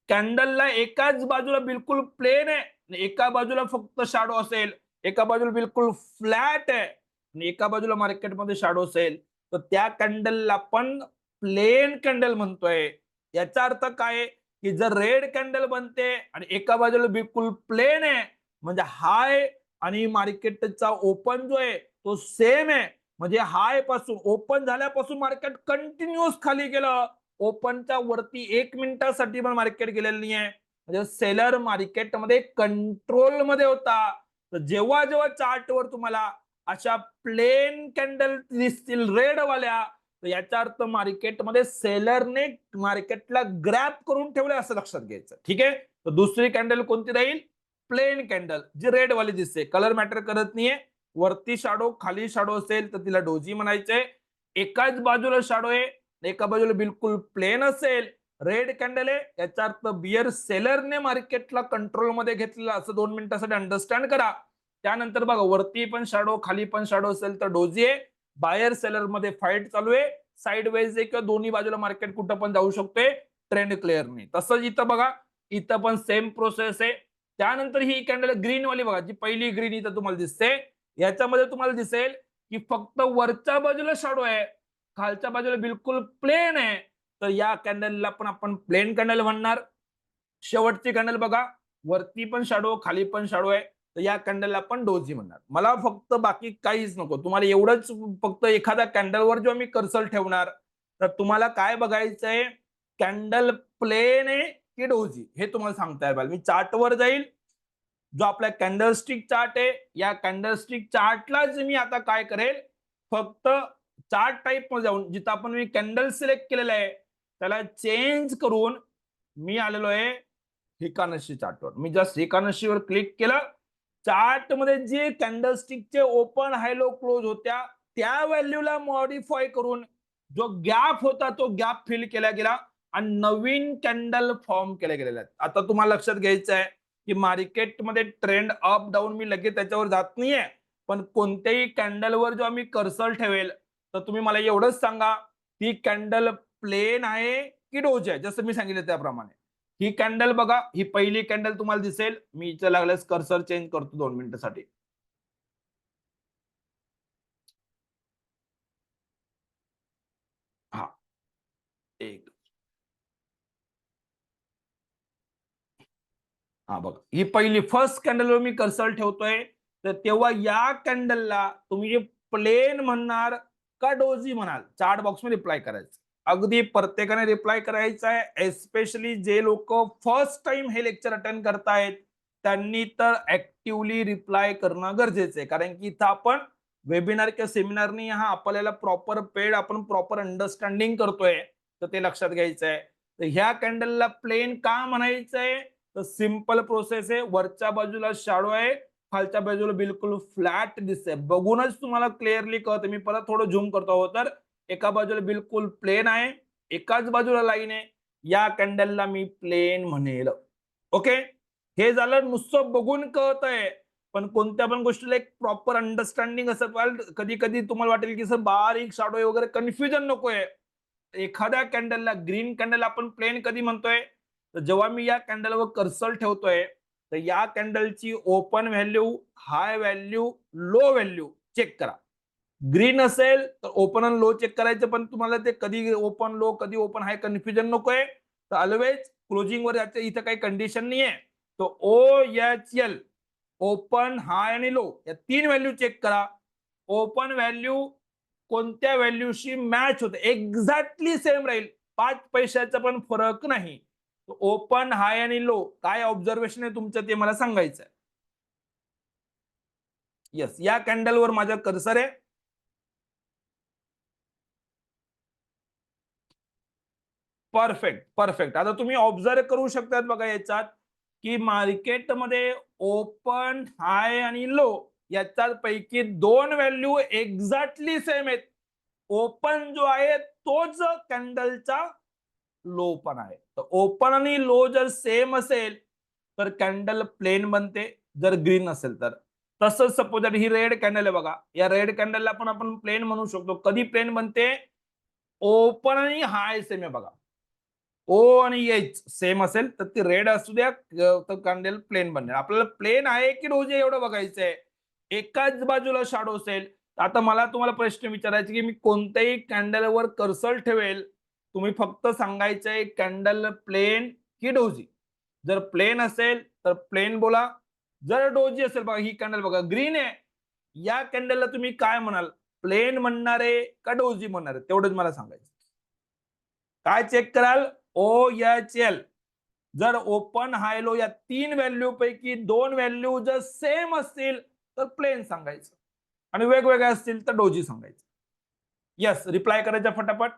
कॅन्डलला एकाच बाजूला बिलकुल प्लेन आहे, एका बाजूला फक्त शॅडो असेल, एका बाजूला बिलकुल फ्लॅट आहे आणि एका बाजूला मार्केटमध्ये शॅडो असेल तर त्या कॅन्डलला आपण प्लेन कॅन्डल म्हणतोय. याचा अर्थ काय की जर रेड कॅन्डल बनते आणि एका बाजूला बिलकुल प्लेन आहे म्हणजे हाय आणि मार्केटचा ओपन जो आहे तो सेम आहे. म्हणजे हाय पासून ओपन झाल्यापासून मार्केट कंटिन्युअस खाली गेलं. ओपनच्या वरती 1 मिनिटासाठी पण मार्केट गेलेलं नाहीये. म्हणजे सेलर मार्केटमध्ये कंट्रोल मध्ये होता. तर जेव्हा जेव्हा चार्टवर तुम्हाला अशा प्लेन कॅन्डल दिसतील रेड वाल्या तर याचा अर्थ मार्केटमध्ये सेलरने मार्केटला ग्रॅब करून ठेवले असं लक्षात घ्यायचं. ठीक आहे. तर दुसरी कॅन्डल कोणती राहील? प्लेन कॅन्डल, जी रेड वाली दिसते. कलर मॅटर करत नाहीये. वरती शॅडो खाली शॅडो असेल तर तिला डोजी म्हणायचे. एकाच बाजूला शॅडो आहे, एका बाजूला बिलकुल प्लेन असेल, रेड कॅन्डल आहे, याचा अर्थ बियर सेलरने मार्केटला कंट्रोलमध्ये घेतलेला असं 2 मिनिटासाठी अंडरस्टँड करा. त्यानंतर बघा वरती पण शॅडो खाली पण शॅडो असेल तर डोजी आहे. बायर सेलर मध्ये फाईट चालू आहे. साइड वेज आहे किंवा दोन्ही बाजूला मार्केट कुठं पण जाऊ शकते. ट्रेंड क्लिअर नाही. तसंच इथं बघा, इथं पण सेम प्रोसेस आहे. त्यानंतर ही कॅन्डल ग्रीन वाली बघा, जी पहिली ग्रीन इथं तुम्हाला दिसते, याच्यामध्ये तुम्हाला दिसेल की फक्त वरच्या बाजूला शॅडो आहे, खालच्या बाजूला बिलकुल प्लेन आहे. तर या कॅन्डलला पण आपण प्लेन कॅन्डल म्हणणार. शेवटची कॅन्डल बघा, वरती पण शॅडो खाली पण शॅडो आहे, तर या कॅन्डलला आपण डोजी म्हणणार. मला फक्त बाकी काहीच नको, तुम्हाला एवढंच फक्त एखाद्या कॅन्डलवर जेव्हा मी कर्सर ठेवणार तर तुम्हाला काय बघायचंय, कॅन्डल प्लेन आहे की डोजी हे तुम्हाला सांगता येईल. मी चार्टवर जाईल, जो आपला कॅन्डलस्टिक चार्ट आहे, या कॅन्डलस्टिक चार्टलाच मी आता काय करेल, फक्त चार्ट टाईप मध्ये जाऊन जिथं आपण मी कॅन्डल सिलेक्ट केलेलं आहे त्याला चेंज करून मी आलेलो आहे फिकानशी चार्टवर. मी जस्ट फिकानशीवर क्लिक केलं, चार्ट मध्ये जे कॅन्डलस्टिकचे ओपन हाय लो क्लोज होत्या त्या व्हॅल्यूला मॉडिफाय करून जो गॅप होता तो गॅप फिल केला गेला आणि नवीन कॅन्डल फॉर्म केल्या गेलेल्या आहेत. आता तुम्हाला लक्षात घ्यायचं आहे की मार्केटमध्ये ट्रेंड अप डाऊन मी लगेच त्याच्यावर जात नाहीये, पण कोणत्याही कॅन्डलवर जेव्हा मी कर्सर ठेवेल तर तुम्ही मला एवढंच सांगा, ती कॅन्डल प्लेन आहे की डोज आहे. जसं मी सांगितलं त्याप्रमाणे ही कॅन्डल बघा, ही पहिली कॅन्डल तुम्हाला दिसेल. मी इथं लागल्यास कर्सर चेंज करतो 2 मिनिटासाठी. हा, एक हा बघा, ही पहिली फर्स्ट कॅन्डलवर मी कर्सर ठेवतोय. तर तेव्हा या कॅन्डलला तुम्ही प्लेन म्हणणार का डोजी म्हणाल, चार्ट बॉक्स मध्ये रिप्लाय करायचं. अगदी प्रत्येकाने रिप्लाय करायचा आहे. एस्पेशली जे लोक फर्स्ट टाइम हे लेक्चर अटेंड करतायत त्यांनी तर ऍक्टिव्हली रिप्लाय करणं गरजेचं आहे. कारण की इथं आपण वेबिनार किंवा सेमिनारनी हा आपल्याला प्रॉपर पेड आपण प्रॉपर अंडरस्टँडिंग करतोय, तर ते लक्षात घ्यायचं आहे. तर ह्या कॅन्डलला प्लेन का म्हणायचंय, तर सिंपल प्रोसेस आहे. वरच्या बाजूला शॅडो आहे, खालच्या बाजूला बिलकुल फ्लॅट दिसतंय. बघूनच तुम्हाला क्लिअरली कळतं. मी परत थोडं झूम करतो. तर एका बाजूला बिलकुल प्लेन आहे, एकाच बाजूला लाईन आहे. या कॅन्डलला मी प्लेन म्हणेल. ओके, हे झालं नुसतं बघून कळतंय. पण कोणत्या पण गोष्टीला एक प्रॉपर अंडरस्टँडिंग असं पाहिजे. कधी कधी तुम्हाला वाटेल की सर बारीक शॅडो वगैरे कन्फ्युजन नकोय. एखाद्या कॅन्डलला ग्रीन कॅन्डल आपण प्लेन कधी म्हणतोय, तर जेव्हा मी या कॅन्डलवर कर्सर ठेवतोय तर या कॅन्डलची open value, high value, low value check करा. ग्रीन असेल तर ओपन आणि लो चेक करायचं, पण तुम्हाला ते कधी ओपन लो कधी ओपन हाय कन्फ्युजन नकोय. तर ऑलवेज क्लोजिंग वर याच्या इथं काही कंडिशन नाहीये. तो OHL ओपन हाय आणि लो या 3 व्हॅल्यू चेक करा. ओपन व्हॅल्यू कोणत्या व्हॅल्यूशी मॅच होते, एक्झॅक्टली सेम राहील, 5 पैशाचा पण फरक नाही. ओपन, हाय आणि लो काय ऑब्झर्वेशन आहे तुमचं ते मला सांगायचं आहे. येस, या कॅन्डलवर माझा कर्सर आहे. Perfect perfect. आता तुम्ही ऑब्झर्व करू शकतात बघा याच्यात की मार्केटमध्ये ओपन, हाय आणि लो याच्यात पैकी दोन व्हॅल्यू एक्झॅक्टली सेम आहेत. ओपन जो आहे तोच कॅन्डलचा लो पण आहे. तर ओपन आणि लो जर सेम असेल तर कॅन्डल प्लेन बनते, जर ग्रीन असेल तर. तसंच सपोज ही रेड कॅन्डल आहे बघा, या रेड कॅन्डलला पण आपण प्लेन म्हणू शकतो. कधी प्लेन बनते? ओपन आणि हाय सेम आहे बघा. ओ आणि एच सेम असेल तर ती रेड असू द्या, तर कॅन्डल प्लेन बनणार. आपल्याला प्लेन आहे की रोज एवढं बघायचंय. एकाच बाजूला शॅडो असेल. आता मला तुम्हाला प्रश्न विचारायचे की मी कोणत्याही कॅन्डलवर कर्सर ठेवेल, तुम्ही फक्त सांगायचंय कॅन्डल प्लेन की डोजी. जर प्लेन असेल तर प्लेन बोला. जर डोजी असेल बघा, ही कॅन्डल बघा ग्रीन आहे, या कॅन्डलला तुम्ही काय म्हणाल? प्लेन म्हणणार आहे का डोजी म्हणणार आहे? तेवढंच मला सांगायचं. काय चेक कराल? O H L. जर ओपन, हाय, लो या तीन व्हॅल्यू पैकी दोन व्हॅल्यू जर सेम असतील तर प्लेन सांगायचं आणि वेगवेगळ्या असतील तर डोजी सांगायचं. येस, रिप्लाय करायचा फटाफट.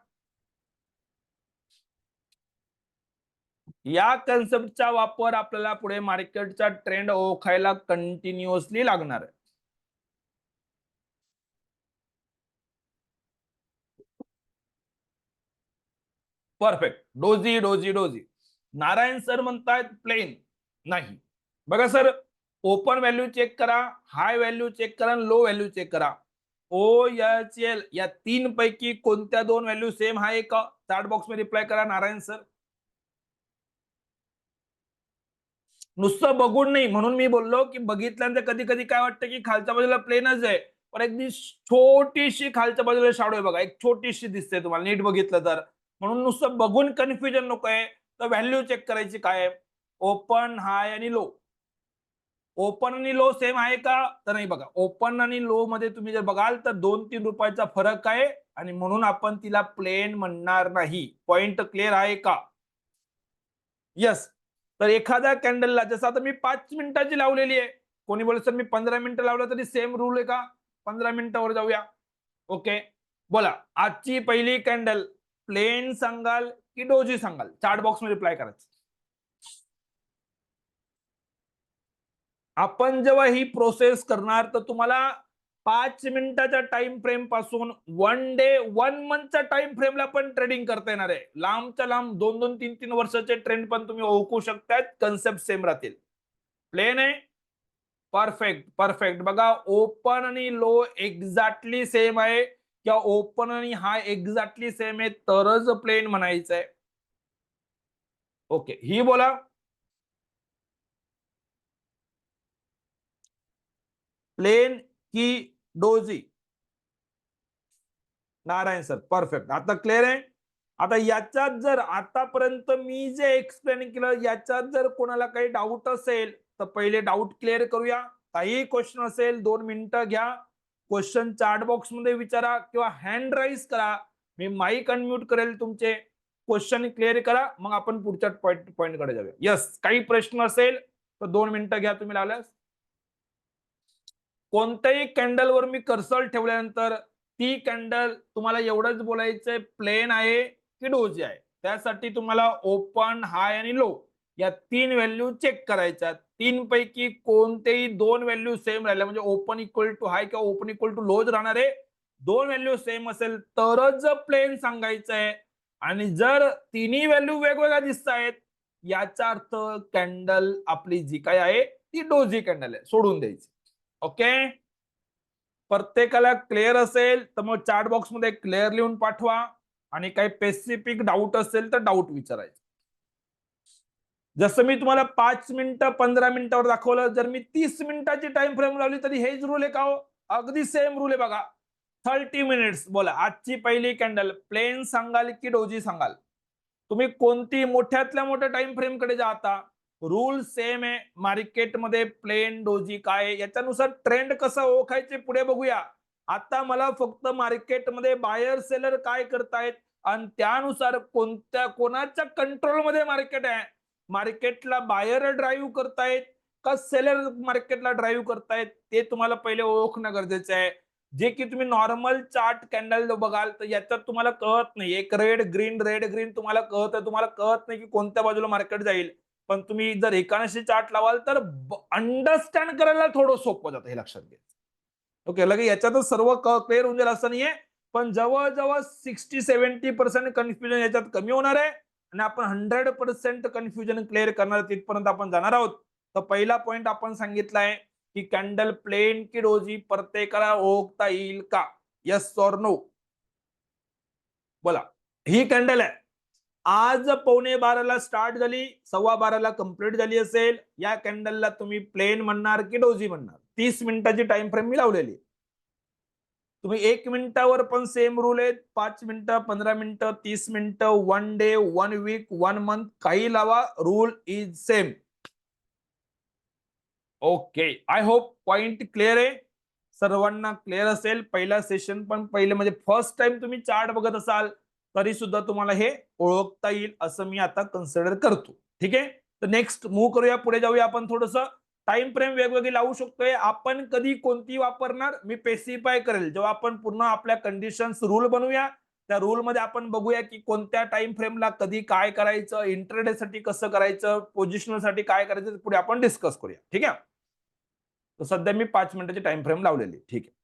या कन्सेप्टचा वापर आपल्याला पुढे मार्केटचा ट्रेंड ओळखायला कंटिन्युअसली लागणार आहे. Perfect. Doji doji doji. Narayan sir म्हणतायत प्लेन नाही. बघा सर, ओपन व्हॅल्यू चेक करा, हाय व्हॅल्यू चेक करा, लो व्हॅल्यू चेक करा. ओ एच एल या तीन पैकी कोणत्या दोन व्हॅल्यू सेम आहे का? चॅट बॉक्स मध्ये रिप्लाय करा नारायण सर. नुसतं बघून नाही, म्हणून मी बोललो की बघितल्यानंतर कधी कधी काय वाटतं की खालच्या बाजूला प्लेनच आहे, पण एक छोटीशी खालच्या बाजूला शाडो आहे बघा, एक छोटीशी दिसते तुम्हाला नीट बघितलं तर. म्हणून नुसतं बघून कन्फ्युजन नको आहे, तर व्हॅल्यू चेक करायची काय आहे? ओपन, हाय आणि लो. ओपन आणि लो सेम आहे का? तर नाही बघा. ओपन आणि लो मध्ये तुम्ही जर बघाल तर 2-3 रुपयाचा फरक आहे आणि म्हणून आपण तिला प्लेन म्हणणार नाही. पॉइंट क्लिअर आहे का? येस. तर एखाद्या कॅन्डलला जसं आता मी 5 मिनिटाची लावलेली आहे, कोणी बोलत सर मी 15 मिनिटं लावलं तरी सेम रूल आहे का? 15 मिनिटावर जाऊया. ओके, बोला आजची पहिली कॅन्डल प्लेन सांगाल की डोजी सांगाल? चॅट बॉक्स मध्ये रिप्लाय करायचं. आपण जेव्हा ही प्रोसेस करणार तर तुम्हाला 5 मिनिटाच्या टाइम फ्रेम पासून 1 डे 1 मंथच्या टाइम फ्रेमला पण ट्रेडिंग करता येणार आहे. लांबच्या लांब 2-2, 3-3 वर्षाचे ट्रेंड पण तुम्ही ओळखू शकतात. कन्सेप्ट सेम राहतील. प्लेन आहे. Perfect perfect. बघा ओपन आणि लो एक्झॅक्टली सेम आहे किंवा ओपन आणि हाय एक्झॅक्टली सेम आहे तरच प्लेन म्हणायचं आहे. ओके, ही बोला. प्लेन की डोजी? Narayan sir perfect. आता क्लिअर आहे. आता याच्यात जर आतापर्यंत मी जे एक्सप्लेन केलं याच्यात जर कोणाला काही डाऊट असेल तर पहिले डाऊट क्लिअर करूया. काही क्वेश्चन असेल 2 मिनिटं घ्या, क्वेश्चन चॅट बॉक्स मध्ये विचारा किंवा हँड राईज करा. मी माईक अनम्यूट करेल तुमचे. क्वेश्चन क्लिअर करा, मग आपण पुढच्या पॉइंट कडे जाऊया. यस, काही प्रश्न असेल तर 2 मिनिटं घ्या तुम्ही लावल्यास. कोणत्याही कॅन्डलवर मी कर्सर ठेवल्यानंतर ती कॅन्डल तुम्हाला एवढंच बोलायचंय प्लेन आहे की डोजी आहे. त्यासाठी तुम्हाला ओपन, हाय आणि लो या तीन व्हॅल्यू चेक करायच्या. तीन पैकी कोणतेही दोन व्हॅल्यू सेम राहिल्या म्हणजे ओपन इक्वल टू हाय किंवा ओपन इक्वल टू लोज राहणार आहे. दोन व्हॅल्यू सेम असेल तरच प्लेन सांगायचं आहे आणि जर तिन्ही व्हॅल्यू वेगवेगळ्या दिसत आहेत याचा अर्थ कॅन्डल आपली जी काय आहे ती डोजी कॅन्डल आहे, सोडून द्यायची. ओके, प्रत्येकाला क्लिअर असेल तर मग चॅट बॉक्स मध्ये क्लिअर लिहून पाठवा आणि काही स्पेसिफिक डाऊट असेल तर डाऊट विचारायचं. जसं मी तुम्हाला 5 मिनिटं 15 मिनिटावर दाखवलं, जर मी 30 मिनिटाची टाइम फ्रेम लावली तरी हेच रूल आहे का हो? अगदी सेम रूल आहे बघा. 30 मिनिट्स. बोला आजची पहिली कॅन्डल प्लेन सांगाल की डोजी सांगाल? तुम्ही कोणती मोठ्यातल्या मोठ्या टाइम फ्रेम कडे जाता, रूल सेम आहे. मार्केटमध्ये प्लेन डोजी काय याच्यानुसार ट्रेंड कसं ओळखायचे पुढे बघूया. आता मला फक्त मार्केटमध्ये बायर सेलर काय करतायत आणि त्यानुसार कोणाच्या कंट्रोलमध्ये मार्केट आहे मार्केटला बायर ड्राईव्ह करतायत का सेलर मार्केटला ड्राईव्ह करतायत ते तुम्हाला पहिले ओळखणं गरजेचं आहे. जे की तुम्ही नॉर्मल चार्ट कॅन्डल बघाल तर याच्यात तुम्हाला कळत नाही. एक रेड ग्रीन तुम्हाला कळत नाही की कोणत्या बाजूला मार्केट जाईल. पण तुम्ही जर एकादशी चार्ट लावाल तर अंडरस्टँड करायला थोडं सोपं जातं, हे लक्षात घ्या. ओके, लगे याच्यातच सर्व क्लिअर होऊन जाईल असं नाहीये. पण जवळजवळ 60-70% कन्फ्युजन याच्यात कमी होणार आहे आणि आपण 100% कन्फ्युजन क्लिअर करणार, तिथपर्यंत आपण जाणार आहोत. तर पहिला पॉइंट आपण सांगितलाय की कॅन्डल प्लेन की डोजी प्रत्येकाला ओळखता येईल का? Yes or no? बोला. ही कॅन्डल आहे, आज 11:15 स्टार्ट झाली, 12:15 कंप्लीट झाली असेल. या कॅन्डलला तुम्ही प्लेन म्हणणार की डोजी म्हणणार? 30 मिनिटाची टाइम फ्रेम मी लावलेली. तुम्ही 1 मिनिटावर पण सेम रूल आहेत. 5 मिनिटं, 15 मिनिटं, 30 मिनिटं, 1 डे, 1 वीक, 1 मंथ, काही लावा, rule is same. Okay, I hope point clear आहे, सर्वांना क्लिअर असेल. पहिला सेशन पण पहिले म्हणजे फर्स्ट टाइम तुम्ही चार्ट बघत असाल तरी सुद्धा तुम्हाला हे ओळखता येईल असं मी आता कन्सिडर करतो. ठीक आहे, तर नेक्स्ट मूव्ह करूया, पुढे जाऊया. आपण थोडस टाइम फ्रेम वेगवेगळी लावू शकतोय. आपण कधी कोणती वापरणार मी स्पेसिफाय करेल जेव्हा आपण पूर्ण आपल्या कंडिशन्स रूल बनवूया. त्या रूल मध्ये आपण बघूया की कोणत्या टाइम फ्रेमला कधी काय करायचं, इंटरडे साठी कसं करायचं, पोझिशनल साठी काय करायचं, पुढे आपण डिस्कस करूया. ठीक आहे, तर सध्या मी 5 मिनिटाची टाइम फ्रेम लावलेली. ठीक आहे,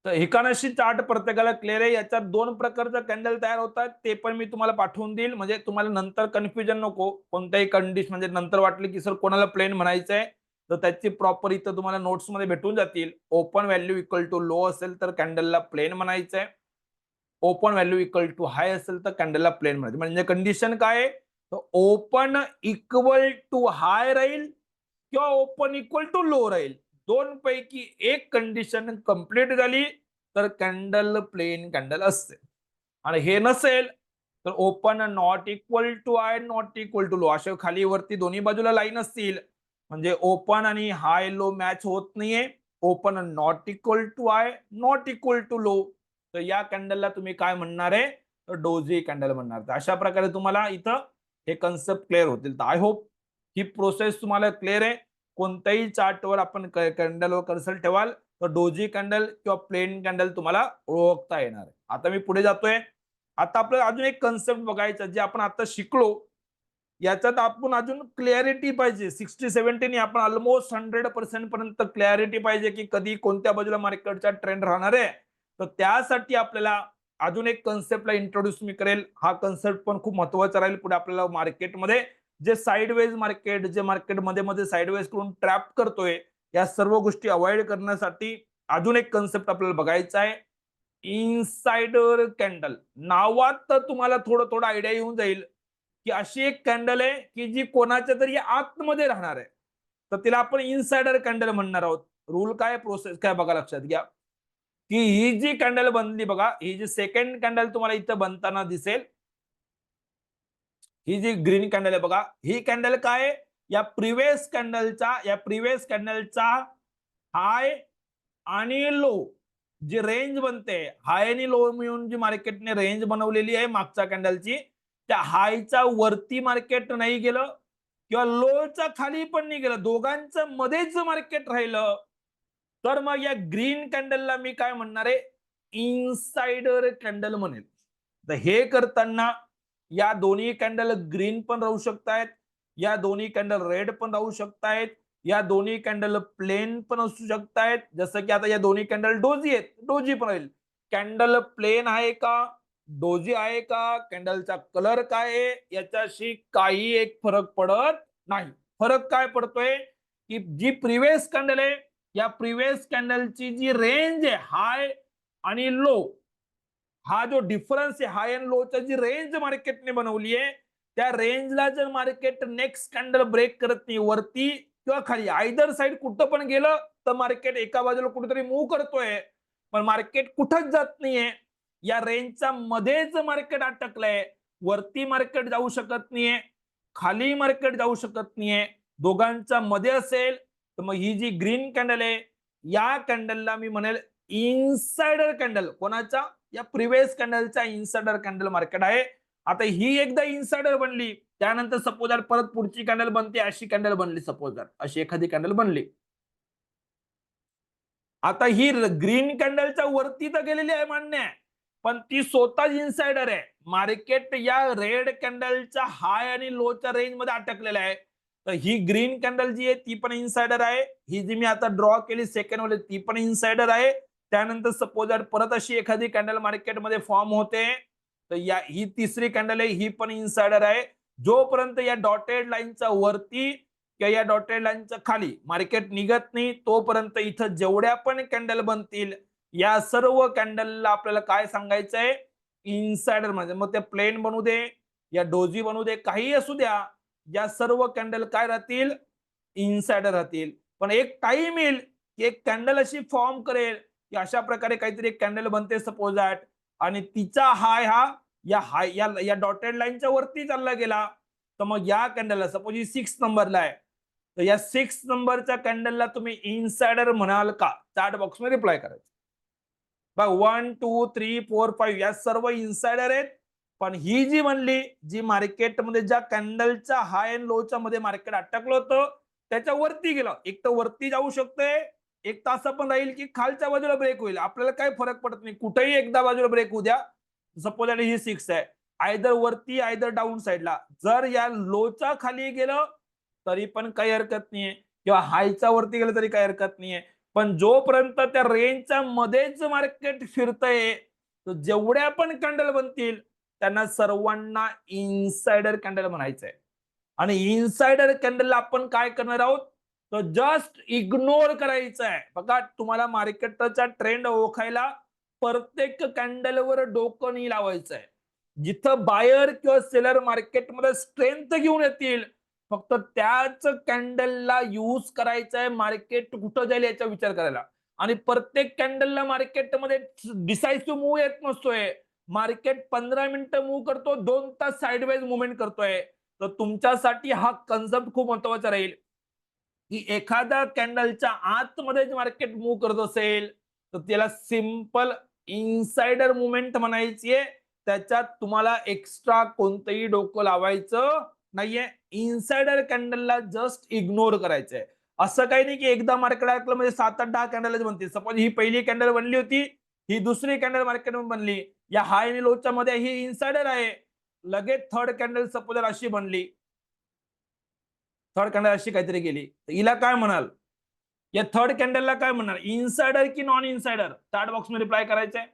तर हिकानाशी चार्ट प्रत्येकाला क्लिअर आहे. याच्यात 2 प्रकारचा कॅन्डल तयार होतात, ते पण मी तुम्हाला पाठवून देईल. म्हणजे तुम्हाला नंतर कन्फ्युजन नको कोणत्याही कंडिशन, म्हणजे नंतर वाटलं की सर कोणाला प्लेन म्हणायचं आहे तर त्याची प्रॉपर इथं तुम्हाला नोट्स मध्ये भेटून जातील. Open value equal to low असेल तर कॅन्डलला प्लेन म्हणायचं आहे. Open value equal to high असेल तर कॅन्डलला प्लेन म्हणायचं. म्हणजे कंडिशन काय आहे, तर ओपन इक्वल टू हाय राहील किंवा ओपन इक्वल टू लो राहील. दोन पैकी एक कंडिशन कंप्लीट झाली तर कॅन्डल प्लेन कॅन्डल असते. आणि हे नसेल तर open not equal to high, not equal to low, असे खाली वरती दोन्ही बाजूला लाईन असतील म्हणजे ओपन आणि हाय लो मॅच होत नाहीये. Open not equal to high, not equal to low, तर या कॅन्डलला तुम्ही काय म्हणणार आहे, तर डोजी कॅन्डल म्हणणार. तर अशा प्रकारे तुम्हाला इथं हे कन्सेप्ट क्लिअर होतील. तर आय होप ही प्रोसेस तुम्हाला क्लिअर आहे. कोणत्याही चार्टवर आपण कॅन्डलवर कर्सर ठेवाल तर डोजी कॅन्डल किंवा प्लेन कॅन्डल तुम्हाला ओळखता येणार आहे. आता मी पुढे जातोय. आता आपल्याला अजून एक कन्सेप्ट बघायचा जे आपण आता शिकलो, याच्यात आपण अजून क्लॅरिटी पाहिजे. 60-70 आपण ऑलमोस्ट 100% पर्यंत क्लॅरिटी पाहिजे की कधी कोणत्या बाजूला मार्केटचा ट्रेंड राहणार आहे. तर त्यासाठी आपल्याला अजून एक कन्सेप्टला इंट्रोड्यूस मी करेल. हा कन्सेप्ट पण खूप महत्वाचा राहील पुढे आपल्याला मार्केटमध्ये. जे साइडवेज मार्केट, जे मार्केट मध्ये मध्ये साइडवेज करून ट्रॅप करतोय, या सर्व गोष्टी अवॉइड करण्यासाठी अजून एक कन्सेप्ट आपल्याला बघायचा आहे, इनसाइडर कॅन्डल. नावात तर तुम्हाला थोडं थोडं आयडिया येऊन जाईल की अशी एक कॅन्डल आहे की जी कोणाच्या तरी आतमध्ये राहणार आहे, तर तिला आपण इनसाइडर कॅन्डल म्हणणार आहोत. रूल काय, प्रोसेस काय बघा, लक्षात घ्या की ही जी कॅन्डल बनली बघा, ही जी सेकंड कॅन्डल तुम्हाला इथं बनताना दिसेल, ही जी ग्रीन कॅन्डल आहे बघा, ही कॅन्डल काय, या प्रिव्हियस कॅन्डलचा हाय आणि लो जी रेंज बनते, हाय आणि लो मिळून जी मार्केटने रेंज बनवलेली आहे मागच्या कॅन्डलची, त्या हायचा वरती मार्केट नाही गेलं किंवा लोच्या खाली पण नाही गेलं, दोघांचं मध्येच मार्केट राहिलं, तर मग या ग्रीन कॅन्डलला मी काय म्हणणार आहे, इनसाइडर कॅन्डल म्हणेल. तर हे करताना या दोन्ही कॅन्डल ग्रीन पण राहू शकतायत, या दोन्ही कॅन्डल रेड पण राहू शकतायत, या दोन्ही कॅन्डल प्लेन पण असू शकतायत. जसं की आता या दोन्ही कॅन्डल डोजी आहेत, डोजी पण राहील. कॅन्डल प्लेन आहे का, डोजी आहे का, कॅन्डलचा कलर काय आहे, याच्याशी काही एक फरक पडत नाही. फरक काय पडतोय की जी प्रिव्हियस कॅन्डल आहे, या प्रिव्हियस कॅन्डलची जी रेंज आहे हाय आणि लो, हा जो डिफरन्स आहे हाय अँड लोचा, जी रेंज मार्केटने बनवली आहे, त्या रेंजला जर मार्केट नेक्स्ट कॅन्डल ब्रेक करत नाही वरती किंवा खाली, आयदर साइड कुठं पण गेलं तर मार्केट एका बाजूला कुठेतरी मूव्ह करतोय, पण मार्केट कुठंच जात नाहीये, या रेंजच्या मध्येच मार्केट अटकलंय. वरती मार्केट जाऊ शकत नाहीये, खाली मार्केट जाऊ शकत नाहीये, दोघांच्या मध्ये असेल, तर मग ही जी ग्रीन कॅन्डल आहे, या कॅन्डलला मी म्हणेल इनसाइडर कॅन्डल. कोणाचा, या प्रिव्हियस कॅन्डलचा इनसाइडर कॅन्डल मार्केट आहे. आता ही एकदा इन्साइडर बनली, त्यानंतर सपोज परत पुढची कॅन्डल बनते, अशी कॅन्डल बनली, सपोज अशी एखादी कॅन्डल बनली. आता ही ग्रीन कॅन्डलच्या वरती तर गेलेली आहे, मान्य आहे, पण ती स्वतःच इन्साइडर आहे. मार्केट या रेड कॅन्डलच्या हाय आणि लोच्या रेंज मध्ये अटकलेलं आहे. तर ही ग्रीन कॅन्डल जी आहे ती पण इन्साइडर आहे. ही जी मी आता ड्रॉ केली सेकंड वाली ती पण इन्साइडर आहे. त्यानंतर सपोज परत अशी एखादी कॅन्डल मार्केटमध्ये फॉर्म होते, तर या ही तिसरी कॅन्डल आहे, ही पण इन्साइडर आहे. जोपर्यंत या डॉटेड लाईनच्या वरती किंवा या डॉटेड लाईनच्या खाली मार्केट निघत नाही, तोपर्यंत इथं जेवढ्या पण कॅन्डल बनतील, या सर्व कॅन्डलला आपल्याला काय सांगायचंय, इन्साइडर म्हणजे. मग ते प्लेन बनू दे या डोजी बनू दे, काही असू द्या, या सर्व कॅन्डल काय राहतील, इन्साइडर राहतील. पण एक टाइम येईल की एक कॅन्डल अशी फॉर्म करेल की अशा प्रकारे काहीतरी एक कॅन्डल बनते सपोज दॅट, आणि तिचा हाय हा या डॉटेड लाईनच्या वरती चालला गेला, तर मग या कॅन्डलला सपोज ही 6 नंबरला आहे, तर या 6 नंबरच्या कॅन्डलला तुम्ही इन्साइडर म्हणाल का, चॅट बॉक्स मध्ये रिप्लाय करायचं. बघ 1 2 3 4 5 या सर्व इन्साइडर आहेत. पण ही जी म्हणली, जी मार्केटमध्ये ज्या कॅन्डलच्या हाय अँड लोच्या मध्ये मार्केट अटकलं होतं, त्याच्या वरती गेलं, एक तर वरती जाऊ शकते, एक तर असं पण राहील की खालच्या बाजूला ब्रेक होईल. आपल्याला काय फरक पडत नाही, कुठेही एकदा बाजूला ब्रेक होऊ द्या. सपोज ही 6 आहे, आयदर वरती आयदर डाऊन साईडला. जर या लोच्या खाली गेलं तरी पण काही हरकत नाहीये, किंवा हायच्या वरती गेलं तरी काही हरकत नाहीये. पण जोपर्यंत त्या रेंजच्या मध्येच मार्केट फिरतंय, तर जेवढ्या पण कॅन्डल बनतील त्यांना सर्वांना इन्साइडर कॅन्डल म्हणायचंय. आणि इन्साइडर कॅन्डलला आपण काय करणार आहोत, तर जस्ट इग्नोर करायचं आहे. बघा, तुम्हाला मार्केटचा ट्रेंड ओळखायला प्रत्येक कॅन्डलवर डोकं नाही लावायचं आहे. जिथं बायर किंवा सेलर मार्केटमध्ये स्ट्रेंथ घेऊन येतील, फक्त त्याच कॅन्डलला यूज करायचं आहे मार्केट कुठं जाईल याचा विचार करायला. आणि प्रत्येक कॅन्डलला मार्केटमध्ये डिसाइसिव्ह मूव्ह येत नसतोय. मार्केट 15 मिनिटं मूव्ह करतो, 2 तास साइडवाईज मुवमेंट करतोय. तर तुमच्यासाठी हा कन्सेप्ट खूप महत्वाचा राहील की एखाद्या कॅन्डलच्या आतमध्ये मार्केट मूव्ह करत असेल, तर त्याला सिंपल इनसाइडर मुवमेंट म्हणायची आहे. त्याच्यात तुम्हाला एक्स्ट्रा कोणतंही डोकं लावायचं नाहीये. इनसाइडर कॅन्डलला जस्ट इग्नोर करायचंय. असं काही नाही की एकदा मार्केट ऐकलं म्हणजे 7-8-10 कॅन्डलच बनतील. सपोज ही पहिली कॅन्डल बनली होती, ही दुसरी कॅन्डल मार्केटमध्ये बनली, या हाय आणि लोच्या मध्ये ही इनसाइडर आहे. लगेच थर्ड कॅन्डल सपोज अशी बनली, थर्ड कॅन्डल अशी काहीतरी गेली, तर हिला काय म्हणाल, या थर्ड कॅन्डलला काय म्हणाल, इनसाइडर की नॉन इनसाइडर, चॅट बॉक्स मध्ये रिप्लाय करायचंय.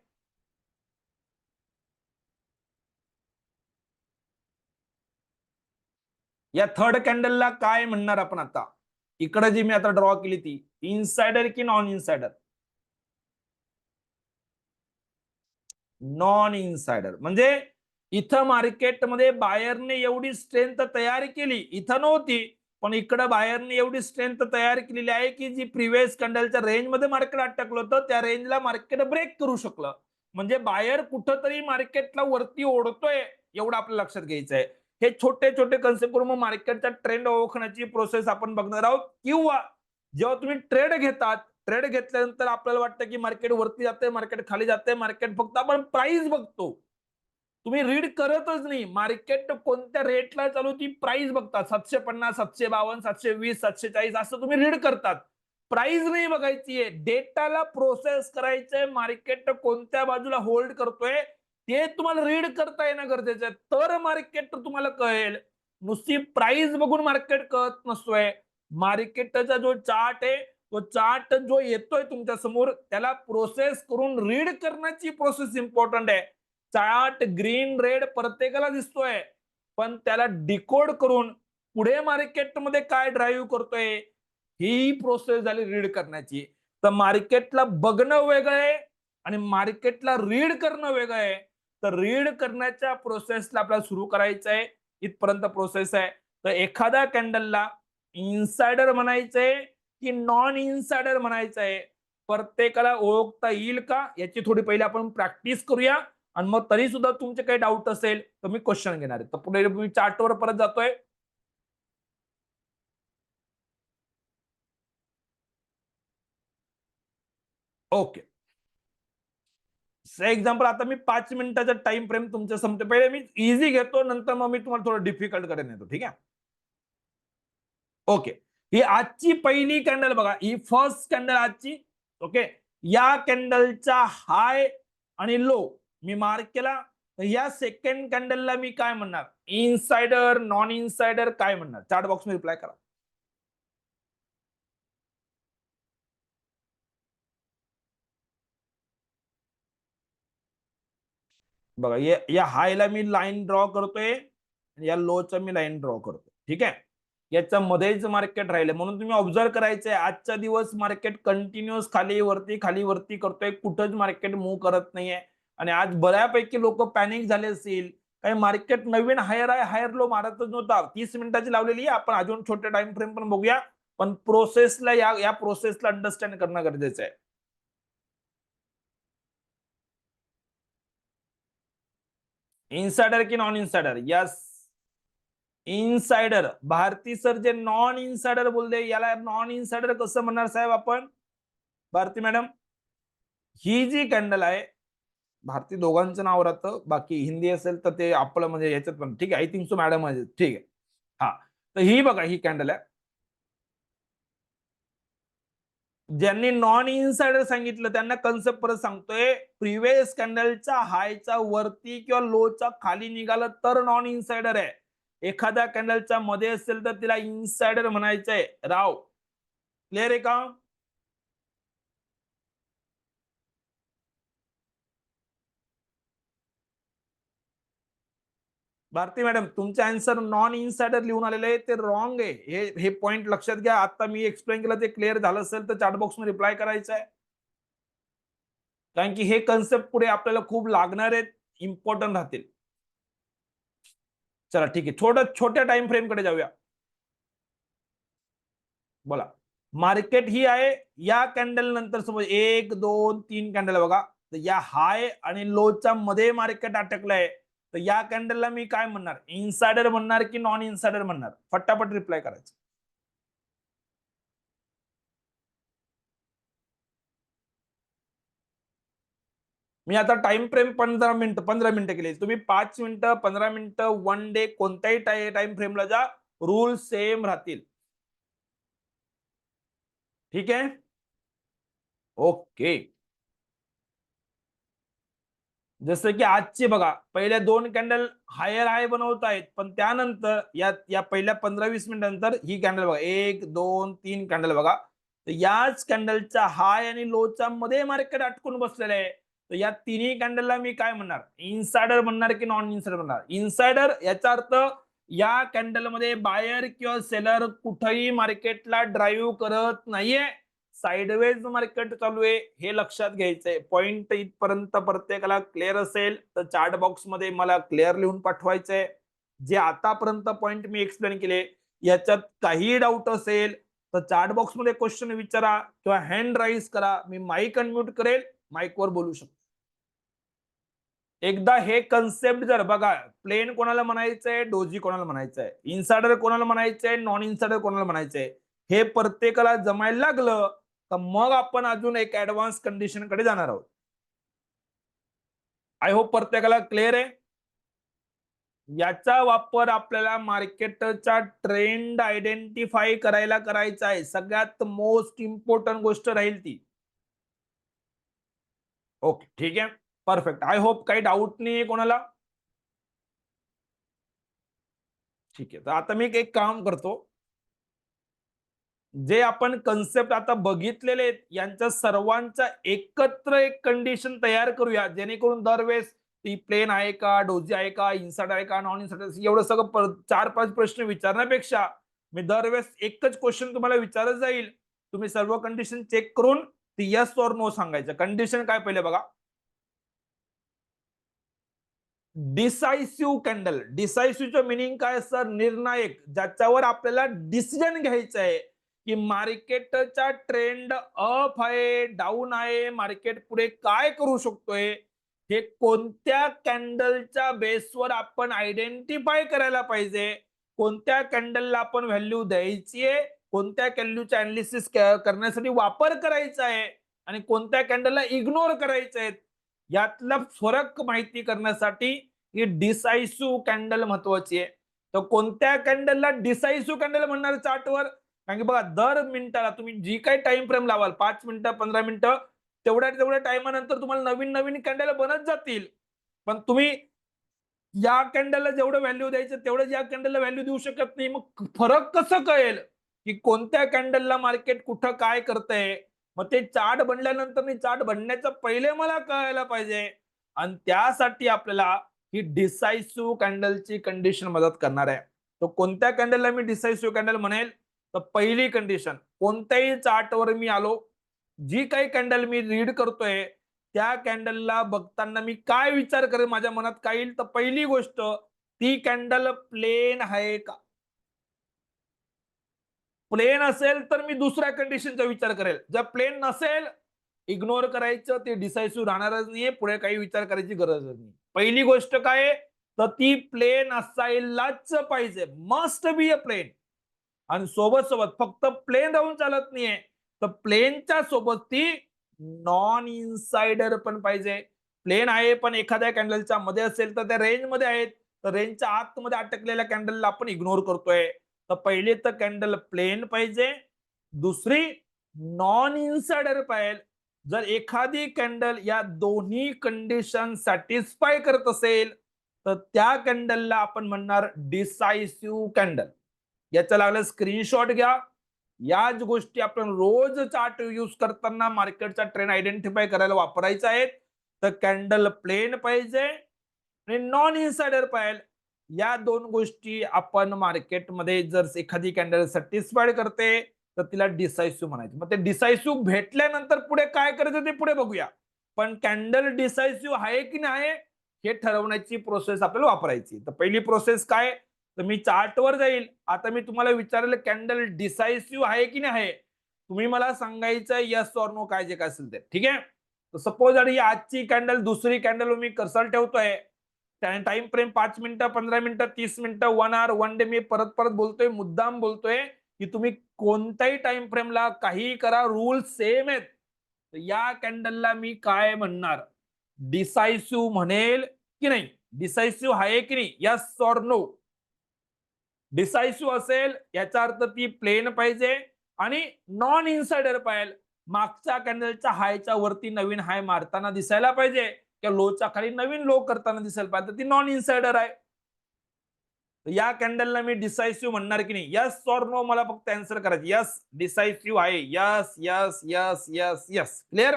या थर्ड कॅन्डलला काय म्हणणार आपण आता, इकडे जी मी आता ड्रॉ केली ती इनसाइडर की नॉन इनसाइडर, नॉन इनसाइडर. म्हणजे इथं मार्केटमध्ये बायरने एवढी स्ट्रेंथ तयार केली, इथं नव्हती, पण इकडे बायरने एवढी स्ट्रेंथ तयार केलेली आहे की जी प्रिव्हियस कॅन्डलच्या रेंज मध्ये मार्केट अटकलं होतं, त्या रेंजला मार्केट ब्रेक करू शकलं. म्हणजे बायर कुठंतरी मार्केटला वरती ओढतोय, एवढं आपल्या लक्षात घ्यायचं आहे. हे छोटे छोटे कन्सेप्ट करून मग मार्केटचा ट्रेंड ओळखण्याची प्रोसेस आपण बघणार आहोत. किंवा जेव्हा तुम्ही ट्रेड घेतात, ट्रेड घेतल्यानंतर आपल्याला वाटतं की मार्केट वरती जाते, मार्केट खाली जाते, मार्केट फक्त आपण प्राइस बघतो, तुम्ही रीड करतच नाही. मार्केट कोणत्या रेटला चालू ती प्राइस बघतात, 750 752 720 740 असं तुम्ही रीड करतात. प्राइस नाही बघायची आहे, डेटाला प्रोसेस करायचंय. मार्केट कोणत्या बाजूला होल्ड करतोय ते तुम्हाला रीड करता येणं गरजेचं आहे, तर मार्केट तुम्हाला कळेल. नुसती प्राइस बघून मार्केट कळत नसतोय. मार्केटचा जो चार्ट आहे, तो चार्ट जो येतोय तुमच्या समोर, त्याला प्रोसेस करून रीड करण्याची प्रोसेस इम्पॉर्टंट आहे. चार्ट ग्रीन रेड प्रत्येकाला दिसतोय, पण त्याला डिकोड करून पुढे मार्केटमध्ये काय ड्राईव्ह करतोय, ही प्रोसेस झाली रीड करण्याची. तर मार्केटला बघणं वेगळं आहे आणि मार्केटला रीड करणं वेगळं आहे. तर रीड करण्याच्या प्रोसेसला आपल्याला सुरू करायचं आहे, इथपर्यंत प्रोसेस आहे. तर एखाद्या कॅन्डलला इन्साइडर म्हणायचंय की नॉन इन्साइडर म्हणायचंय, प्रत्येकाला ओळखता येईल का, याची थोडी पहिले आपण प्रॅक्टिस करूया. आणि मग तरी सुद्धा तुमचे काही डाऊट असेल तर मी क्वेश्चन घेणार आहे. तर पुढे मी चार्टवर परत जातोय. ओके, एक्झाम्पल आता मी 5 मिनिटाचा टाइम फ्रेम तुमच्या समोर, पहिले मी इझी घेतो, नंतर मग मी तुम्हाला थोडं डिफिकल्ट करेन येतो, ठीक आहे. ओके, ही आजची पहिली कॅन्डल बघा, ही फर्स्ट कॅन्डल आजची. ओके, या कॅन्डलचा हाय आणि लो मी मार्क केला. तर या सेकंड कॅन्डलला मी काय म्हणणार, इनसाइडर, नॉन इनसाइडर, काय म्हणणार, चॅट बॉक्स मध्ये रिप्लाय करा. बघा, या हायला मी लाईन ड्रॉ करतोय, या लोचा मी लाईन ड्रॉ करतोय, ठीक आहे. याच्या मध्येच मार्केट राहिले, म्हणून तुम्ही ऑब्झर्व करायचंय, आजचा दिवस मार्केट कंटिन्युअस खाली वरती करतोय, कुठंच मार्केट मूव्ह करत नाहीये. आणि आज बऱ्यापैकी लोक पॅनिक झाले असतील, काही मार्केट नवीन हायर आहे, हायर लो मारतच नव्हता. 30 मिनिटाची लावलेली आहे, आपण अजून छोटे टाइम फ्रेम पण बघूया, पण प्रोसेसला या प्रोसेसला अंडरस्टँड करणं गरजेचं आहे. इनसाइडर की non insider, yes insider. Bharati sir जे नॉन इनसाइडर बोलले, याला नॉन इनसाइडर कसं म्हणणार साहेब आपण, भारती मॅडम? ही जी कॅन्डल आहे, भारती दोघांचं नाव राहतं, बाकी हिंदी असेल तर ते आपलं म्हणजे याच्यात पण ठीक आहे, आय थिंक सो मॅडम आहे, ठीक आहे. हा, तर ही बघा, ही कॅन्डल आहे. ज्यांनी नॉन इनसाइडर सांगितलं त्यांना कन्सेप्ट परत सांगतोय, प्रिव्हियस कॅन्डलच्या हायचा वरती किंवा लोचा खाली निघालं तर नॉन इनसाइडर आहे. एखाद्या कॅन्डलच्या मध्ये असेल तर तिला इनसाइडर म्हणायचंय. राव, क्लिअर आहे का? भारती मॅडम, तुमचे आन्सर नॉन इनसाइडर लिहून आलेले आहे, ते रॉंग आहे. हे पॉइंट लक्षात घ्या. आता मी एक्सप्लेन केलं, ते क्लिअर झालं असेल तर चॅट बॉक्स मध्ये रिप्लाय करायचा आहे, कारण की हे कन्सेप्ट पुढे आपल्याला खूप लागणार आहेत, इम्पॉर्टंट राहतील. चला ठीक आहे, छोट्या टाइम फ्रेम कडे जाऊया. बोला, मार्केट ही आहे, या कॅन्डल नंतर समज 1 2 3 कॅन्डल बघा, तर या हाय आणि लोच्या मध्ये मार्केट अटकलंय. तर या कॅन्डलला मी काय म्हणणार, इनसाइडर म्हणणार की नॉन इनसाइडर म्हणणार, फटाफट रिप्लाय करायचं. मी आता टाइम फ्रेम 15 मिनिटं केले, तुम्ही 5 मिनिटं, 15 मिनिटं, 1 डे, कोणत्याही टाइम फ्रेमला जा, रूल सेम राहतील. ठीक आहे, ओके. जसं की आजचे बघा, पहिल्या 2 कॅन्डल हायर हाय बनवत आहेत, पण त्यानंतर या पहिल्या 15-20 मिनिटानंतर ही कॅन्डल बघा, 1 2 3 कॅन्डल बघा, तर याच कॅन्डलच्या हाय आणि लोच्या मध्ये मार्केट अटकून बसलेलं आहे. तर या तिन्ही कॅन्डलला मी काय म्हणणार, इनसाइडर म्हणणार की नॉन इनसाइडर म्हणणार? इनसाइडर, याचा अर्थ या कॅन्डलमध्ये बायर किंवा सेलर कुठेही मार्केटला ड्राईव्ह करत नाहीये, साइडवेज मार्केट चालू आहे, हे लक्षात घ्यायचंय. पॉइंट इथपर्यंत प्रत्येकाला क्लिअर असेल तर चॅट बॉक्स मध्ये मला क्लिअर लिहून पाठवायचंय. जे आतापर्यंत पॉइंट मी एक्सप्लेन केले, याच्यात काही डाऊट असेल तर चॅट बॉक्स मध्ये क्वेश्चन विचारा किंवा हँड राईज करा, मी माईक अनम्यूट करेल, माईकवर बोलू शकतो. एकदा हे कन्सेप्ट जर बघा, प्लेन कोणाला म्हणायचंय, डोजी कोणाला म्हणायचंय, इनसाइडर कोणाला म्हणायचंय, नॉन इनसाइडर कोणाला म्हणायचंय, हे प्रत्येकाला जमायला लागलं तर मग आपण अजून एक ऍडव्हान्स कंडिशन कडे जाणार आहोत. आय होप प्रत्येकाला क्लिअर आहे. याचा वापर आपल्याला मार्केटचा ट्रेंड आयडेंटिफाय करायला करायचा आहे, सगळ्यात मोस्ट इम्पॉर्टंट गोष्ट राहील ती. ओके, ठीक आहे, परफेक्ट. आय होप काही डाऊट नाही कोणाला. ठीक आहे, तर आता मी एक काम करतो, जे आपण कन्सेप्ट आता बघितलेले आहेत यांच्या सर्वांचा एकत्र एक कंडिशन तयार करूया, जेणेकरून दरवेळेस ती प्लेन आहे का, डोजी आहे का, इनसाइड आहे का, नॉन इनसाइड, एवढं सगळं 4-5 प्रश्न विचारण्यापेक्षा मी दरवेळेस एकच क्वेश्चन तुम्हाला विचारत जाईल. तुम्ही सर्व कंडिशन चेक करून ती यस और नो सांगायचं. कंडिशन काय पहिले बघा, डिसायसिव्ह कॅन्डल. डिसायसिव्हचं मिनिंग काय सर? निर्णायक, ज्याच्यावर आपल्याला डिसिजन घ्यायचं आहे की मार्केटचा ट्रेंड अप आहे, डाऊन आहे, मार्केट पुढे काय करू शकतोय, हे कोणत्या कॅन्डलच्या बेसवर आपण आयडेंटिफाय करायला पाहिजे, कोणत्या कॅन्डलला आपण व्हॅल्यू द्यायची आहे, कोणत्या कॅन्डलचा अनालिसिस करण्यासाठी वापर करायचा आहे आणि कोणत्या कॅन्डलला इग्नोर करायचं आहे. यातला फरक माहिती करण्यासाठी ही डिसायसिव्ह कॅन्डल महत्वाची आहे. तर कोणत्या कॅन्डलला डिसायसिव्ह कॅन्डल म्हणणार चार्टवर? कारण की बघा, दर मिनिटाला तुम्ही जी काही टाइम फ्रेम लावाल, 5 मिनिटं 15 मिनिटं, तेवढ्या टायमानंतर तुम्हाला नवीन नवीन कॅन्डल बनत जातील. पण तुम्ही या कॅन्डलला जेवढं व्हॅल्यू द्यायचं तेवढं या कॅन्डलला व्हॅल्यू देऊ शकत नाही. मग फरक कसं कळेल की कोणत्या कॅन्डलला मार्केट कुठं काय करतंय? मग ते चार्ट बनल्यानंतर चार्ट बनण्याच्या पहिले मला कळायला पाहिजे. आणि त्यासाठी आपल्याला ही डिसायसिव्ह कॅन्डलची कंडिशन मदत करणार आहे. तर कोणत्या कॅन्डलला मी डिसायसिव्ह कॅन्डल म्हणेल? तर पहिली कंडिशन, कोणत्याही चार्टवर मी आलो, जी काही कॅन्डल मी रीड करतोय त्या कॅन्डलला बघताना मी काय विचार करेल, माझ्या मनात काय येईल? तर पहिली गोष्ट, ती कॅन्डल प्लेन आहे का? प्लेन असेल तर मी दुसऱ्या कंडिशनचा विचार करेल. जर प्लेन नसेल, इग्नोर करायचं, ते डिसायसिव्ह राहणारच नाहीये, पुढे काही विचार करायची गरजच नाही. पहिली गोष्ट काय आहे? तर ती प्लेन असायलाच पाहिजे, मस्ट बी अ प्लेन. आणि सोबत सोबत फक्त प्लेन राहून चालत नाहीये, तर प्लेनच्या सोबत ती नॉन इनसाइडर पण पाहिजे. प्लेन आहे पण एखाद्या कॅन्डलच्या मध्ये असेल तर त्या रेंज मध्ये आहेत, तर रेंजच्या आतमध्ये अटकलेल्या कॅन्डलला आपण इग्नोर करतोय. तर पहिले तर कॅन्डल प्लेन पाहिजे, दुसरी नॉन इनसाइडर पाहिजे. जर एखादी कॅन्डल या दोन्ही कंडिशन सॅटिस्फाय करत असेल तर त्या कॅन्डलला आपण म्हणणार डिसायसिव्ह कॅन्डल. याचा लागलं स्क्रीनशॉट घ्या. याच गोष्टी आपण रोज चार्ट यूज करताना मार्केटचा ट्रेंड आयडेंटिफाय करायला वापरायचा आहे. तर कॅन्डल प्लेन पाहिजे आणि नॉन इनसाइडर पाहिजे. या दोन गोष्टी आपण मार्केटमध्ये जर एखादी कॅन्डल सॅटिस्फाईड करते तर तिला डिसायसिव्ह म्हणायचं. मग ते डिसायसिव्ह भेटल्यानंतर पुढे काय करायचं ते पुढे बघूया. पण कॅन्डल डिसायसिव्ह आहे की नाही हे ठरवण्याची प्रोसेस आपल्याला वापरायची. तर पहिली प्रोसेस काय? तर मी चार्टवर जाईल. आता मी तुम्हाला विचारलं कॅन्डल डिसायसिव्ह आहे की नाही आहे, तुम्ही मला सांगायचं येस ऑर नो, काय जे काय असेल ते. ठीक आहे. तर सपोज आणि आजची कॅन्डल दुसरी कॅन्डल मी कर्सर ठेवतोय, टाइम फ्रेम 5 मिनिटं 15 मिनिटं 30 मिनिटं 1 आवर 1 डे, मी परत परत बोलतोय, मुद्दाम बोलतोय की तुम्ही कोणत्याही टाइम फ्रेमला काही करा, रूल सेम आहेत. तर या कॅन्डलला मी काय म्हणणार? डिसायसिव्ह म्हणेल की नाही? डिसायसिव्ह आहे की नाही? Yes or no? डिसायसिव्ह असेल याचा अर्थ ती प्लेन पाहिजे आणि नॉन इनसाइडर पाहिजे. मागच्या कॅन्डलच्या हायच्या वरती नवीन हाय मारताना दिसायला पाहिजे किंवा लोच्या खाली नवीन लो करताना दिसायला पाहिजे, ती नॉन इनसाइडर आहे. या कॅन्डलला मी डिसायसिव्ह म्हणणार की नाही? यस ऑर नो मला फक्त आन्सर करायचं. यस, डिसायसिव्ह आहे. Yes yes yes yes yes. Clear?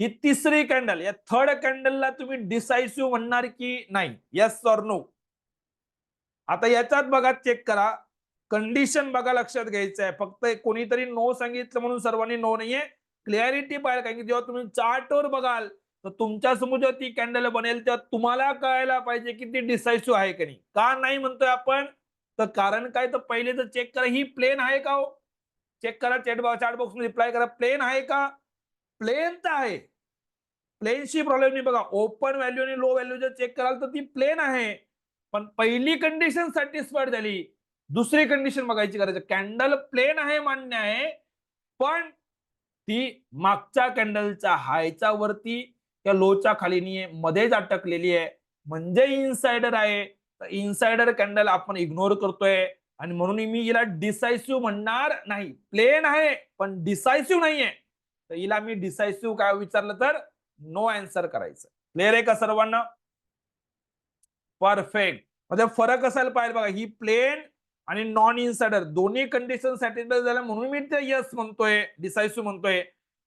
ही तिसरी कॅन्डल, या थर्ड कॅन्डलला तुम्ही डिसायसिव्ह म्हणणार की नाही? Yes or no? आता याच्यात बघा, चेक करा, कंडिशन बघा, लक्षात घ्यायचं आहे. फक्त कोणीतरी नो सांगितलं म्हणून सर्वांनी नो नाहीये. क्लॅरिटी पाहिजे, कारण की जेव्हा तुम्ही चार्टवर बघाल तर तुमच्या समोर जेव्हा ती कॅन्डल बनेल तेव्हा तुम्हाला कळायला पाहिजे की ती डिसायसिव्ह आहे की नाही. का नाही म्हणतोय आपण? तर कारण काय? तर पहिले तर चेक करा, ही प्लेन आहे का हो? चेक करा, चॅट बॉक्स मध्ये रिप्लाय करा, प्लेन आहे का? प्लेन तर आहे, प्लेनशी प्रॉब्लेम नाही. बघा, ओपन व्हॅल्यू आणि लो व्हॅल्यू जर चेक कराल तर ती प्लेन आहे. पण पहिली कंडिशन सॅटिस्फाईड झाली, दुसरी कंडिशन बघायची गरज आहे. कॅन्डल प्लेन आहे मान्य आहे, पण ती मागच्या कॅन्डलच्या हायच्या वरती किंवा लोच्या खाली नाहीये, मध्येच अटकलेली आहे, म्हणजे इनसाइडर आहे. तर इनसाइडर कॅन्डल आपण इग्नोर करतोय आणि म्हणून मी हिला डिसायसिव्ह म्हणणार नाही. प्लेन आहे पण डिसायसिव्ह नाहीये, तर हिला मी डिसायसिव्ह काय विचारलं तर नो आन्सर करायचं. क्लिअर आहे का सर्वांना? परफेक्ट. म्हणजे फरक असायला पाहिजे बघा, ही प्लेन आणि नॉन इनसाइडर दोन्ही कंडिशन सॅटिस्फाय झाल्या म्हणून मी ते यस म्हणतोय, डिसायसिव्ह म्हणतोय.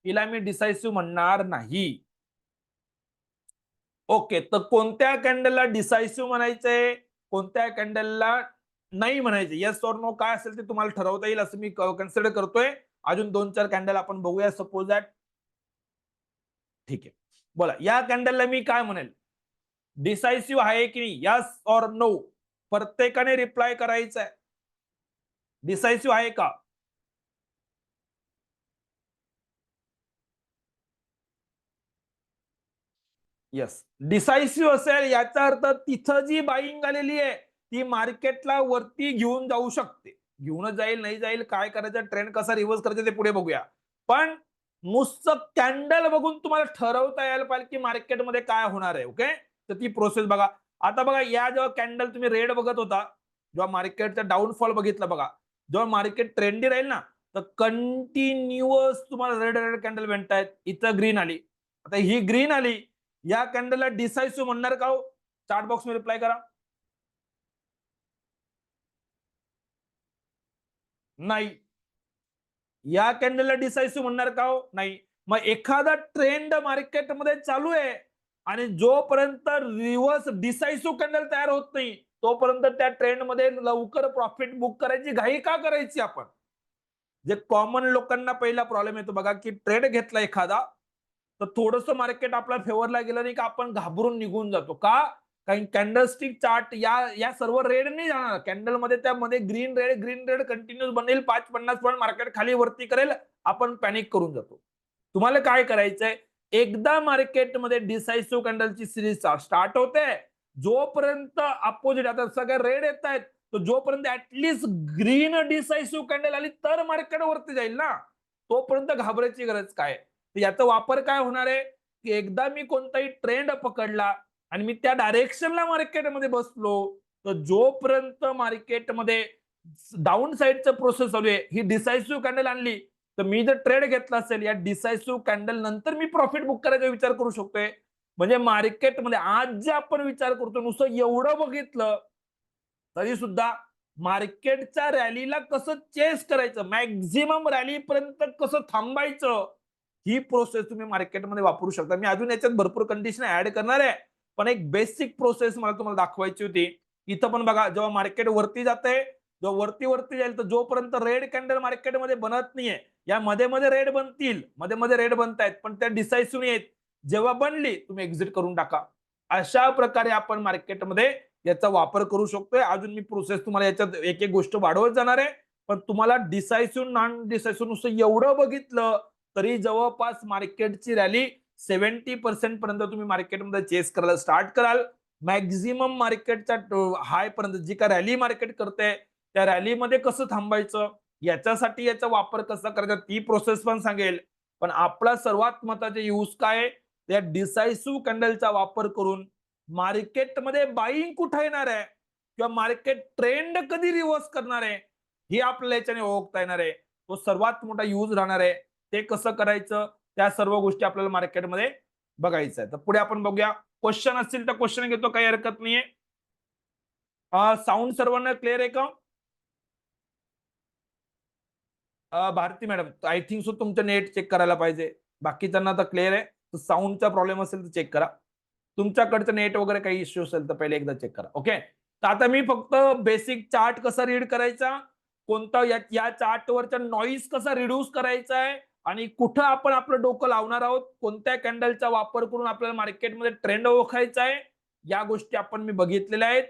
हिला मी डिसायसिव्ह म्हणणार नाही. ओके, तर कोणत्या कॅन्डलला डिसायसिव्ह म्हणायचंय, कोणत्या कॅन्डलला नाही म्हणायचं? येस ऑर नो काय असेल ते तुम्हाला ठरवता येईल असं मी कन्सिडर करतोय. अजून 2-4 कॅन्डल आपण बघूया सपोज दॅट. ठीक आहे, बोला, या कॅन्डलला मी काय म्हणेल? डिसायसिव्ह आहे की नाही? Yes or no? प्रत्येकाने रिप्लाय करायचा आहे. डिसायसिव्ह आहे का? येस, डिसायसिव्ह असेल याचा अर्थ तिथं जी बाईंग आलेली आहे ती मार्केटला वरती घेऊन जाऊ शकते. घेऊन जाईल, नाही जाईल, काय करायचं, ट्रेंड कसा रिव्हर्स करायचा ते पुढे बघूया. पण नुसतं कॅन्डल बघून तुम्हाला ठरवता यायला पाहिजे की मार्केटमध्ये काय होणार आहे. ओके, तर ती प्रोसेस बघा. आता बघा, या जेव्हा कॅन्डल तुम्ही रेड बघत होता, जेव्हा मार्केटचा डाऊनफॉल बघितला बघा, जेव्हा मार्केट ट्रेंडी राहील ना, तर कंटिन्युअस तुम्हाला रेड रेड कॅन्डल भेटतायत. इथं ग्रीन आली, आता ही ग्रीन आली, या कॅन्डलला डिसायसिव्ह म्हणणार का हो? चार्ट बॉक्स मध्ये रिप्लाय करा. नाही. या कॅन्डलला डिसायसिव्ह म्हणणार का हो? नाही. मग एखादा ट्रेंड मार्केटमध्ये चालू आहे आणि जोपर्यंत रिव्हर्स डिसायसिव्ह कॅन्डल तयार होत नाही, तोपर्यंत त्या ट्रेंडमध्ये लवकर प्रॉफिट बुक करायची घाई का करायची आपण? जे कॉमन लोकांना पहिला प्रॉब्लेम येतो बघा, की ट्रेड घेतला एखादा, तर थोडंसं मार्केट आपल्या फेवरला गेलं नाही का आपण घाबरून निघून जातो. का? कारण कॅन्डलस्टिक चार्ट या या सर्व रेड नाही जाणार. कॅन्डलमध्ये त्यामध्ये ग्रीन रेड कंटिन्यूअस बनेल, 5-50 पॉईंट मार्केट खाली वरती करेल, आपण पॅनिक करून जातो. तुम्हाला काय करायचंय? एकदा मार्केटमध्ये डिसायसिव्ह कॅन्डलची सीरीज स्टार्ट होते, जोपर्यंत अपोजिट आता सगळे रेड येत आहेत, तर जोपर्यंत ऍटलीस्ट ग्रीन डिसायसिव्ह कॅन्डल आली तर मार्केट वरती जाईल ना, तोपर्यंत घाबरायची गरज काय? तर याचा वापर काय होणार आहे, की एकदा मी कोणताही ट्रेंड पकडला आणि मी त्या डायरेक्शनला मार्केटमध्ये बसलो, तर जोपर्यंत मार्केटमध्ये डाऊन साइडचं प्रोसेस चालू आहे, ही डिसायसिव्ह कॅन्डल आणली, तर मी जर ट्रेड घेतला असेल, या डिसायसिव्ह कॅन्डल नंतर मी प्रॉफिट बुक करायचा विचार करू शकतोय. म्हणजे मार्केटमध्ये आज जे आपण विचार करतो, नुसतं एवढं बघितलं तरी सुद्धा मार्केटच्या रॅलीला कसं चेस करायचं, मॅक्झिमम रॅली पर्यंत कसं थांबायचं, ही प्रोसेस तुम्ही मार्केटमध्ये वापरू शकता. मी अजून याच्यात भरपूर कंडिशन ऍड करणार आहे, पण एक बेसिक प्रोसेस मला तुम्हाला दाखवायची होती. इथं पण बघा, जेव्हा मार्केट वरती जाते, जेव्हा वरती वरती जाईल, तर जोपर्यंत रेड कॅन्डल मार्केटमध्ये बनत नाहीये, या मध्ये मध्ये रेड बनतील, मध्ये मध्ये रेड बनतायत, पण त्या डिसायसिव्ह नाहीत. जेव्हा बनली, तुम्ही एक्झिट करून टाका. अशा प्रकारे आपण मार्केटमध्ये याचा वापर करू शकतोय. अजून मी प्रोसेस तुम्हाला याच्यात एक एक गोष्ट वाढवत जाणार आहे. पण तुम्हाला डिसायसिव्ह नॉन डिसायसिव्ह नुसतं एवढं बघितलं तरी जवळपास मार्केटची रॅली 70% पर्यंत तुम्ही मार्केटमध्ये चेस करायला स्टार्ट कराल. मॅक्झिमम मार्केटच्या हाय पर्यंत जी काय रॅली मार्केट करते, त्या रॅलीमध्ये कसं थांबायचं, याच्यासाठी याचा वापर कसा करायचा ती प्रोसेस पण सांगेल. पण आपला सर्वात महत्त्वाचे यूज काय आहे? त्या डिसायसिव्ह कॅन्डलचा वापर करून मार्केटमध्ये बाईंग कुठे येणार आहे किंवा मार्केट ट्रेंड कधी रिव्हर्स करणार आहे, हे आपल्याला याच्याने ओळखता येणार आहे. तो सर्वात मोठा यूज राहणार आहे. ते कसं करायचं, त्या सर्व गोष्टी आपल्याला मार्केटमध्ये बघायचं आहे. तर पुढे आपण बघूया. क्वेश्चन असतील तर क्वेश्चन घेतो, काही हरकत नाहीये. साऊंड सर्वांना क्लिअर आहे का? Bharati madam, I think so तुमचं नेट चेक करायला पाहिजे. बाकीच्यांना तर क्लिअर आहे. तर साऊंडचा प्रॉब्लेम असेल तर चेक करा. तुमच्याकडचं नेट वगैरे काही इश्यू असेल तर पहिले एकदा चेक करा. ओके. तर आता मी फक्त बेसिक चार्ट कसा रीड करायचा, कोणता या चार्टवरचा नॉईज कसा रिड्यूस करायचा आहे आणि कुठं आपण आपलं डोकं लावणार आहोत, कोणत्या कॅन्डलचा वापर करून आपल्याला मार्केटमध्ये ट्रेंड ओळखायचा आहे, या गोष्टी आपण मी बघितलेल्या आहेत.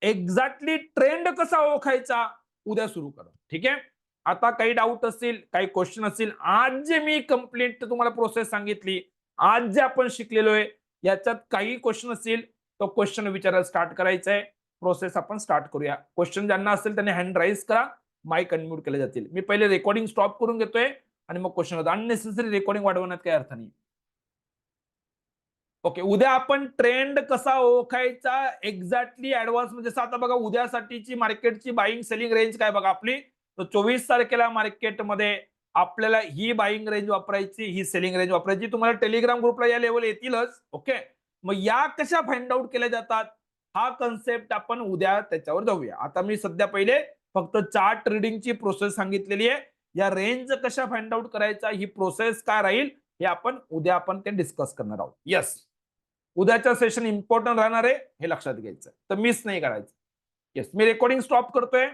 एक्झॅक्टली ट्रेंड कसा ओळखायचा उद्या सुरू करा. ठीक आहे. आता काही डाऊट असतील, काही क्वेश्चन असतील, आज जे मी कंप्लीट तुम्हाला प्रोसेस सांगितली, आज जे आपण शिकलेलो आहे, याच्यात काही क्वेश्चन असतील, तो क्वेश्चन विचारायला स्टार्ट करायचा आहे. प्रोसेस आपण स्टार्ट करूया. क्वेश्चन ज्यांना असेल त्यांनी हँड राईज करा, माईक अनम्यूट केले जातील. मी पहिले रेकॉर्डिंग स्टॉप करून घेतोय आणि मग क्वेश्चन होतो. अननेसेसरी रेकॉर्डिंग वाढवण्यात काही अर्थ नाही. ओके, उद्या आपण ट्रेंड कसा ओळखायचा एक्झॅक्टली ऍडव्हान्स म्हणजे आता बघा, उद्यासाठीची मार्केटची बाईंग सेलिंग रेंज काय बघा आपली. तर 24 तारखेला मार्केटमध्ये आपल्याला ही बाईंग रेंज वापरायची, ही सेलिंग रेंज वापरायची. तुम्हाला टेलिग्राम ग्रुपला या लेवल येतीलच. ओके. मग या कशा फाइंड आउट केल्या जातात, हा कन्सेप्ट आपण उद्या त्याच्यावर जाऊया. आता मी सध्या पहिले फक्त चार्ट रिडिंगची प्रोसेस सांगितलेली आहे. या रेंज कशा फाइंड आउट करायचा, ही प्रोसेस काय राहील, हे आपण उद्या आपण ते डिस्कस करणार आहोत. येस, उद्याचं सेशन इम्पॉर्टंट राहणार आहे, हे लक्षात घ्यायचं, तर मिस नाही करायचं. येस, मी रेकॉर्डिंग स्टॉप करतोय.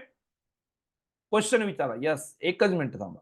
क्वेश्चन विचारा. येस, एकच मिनिट थांबा.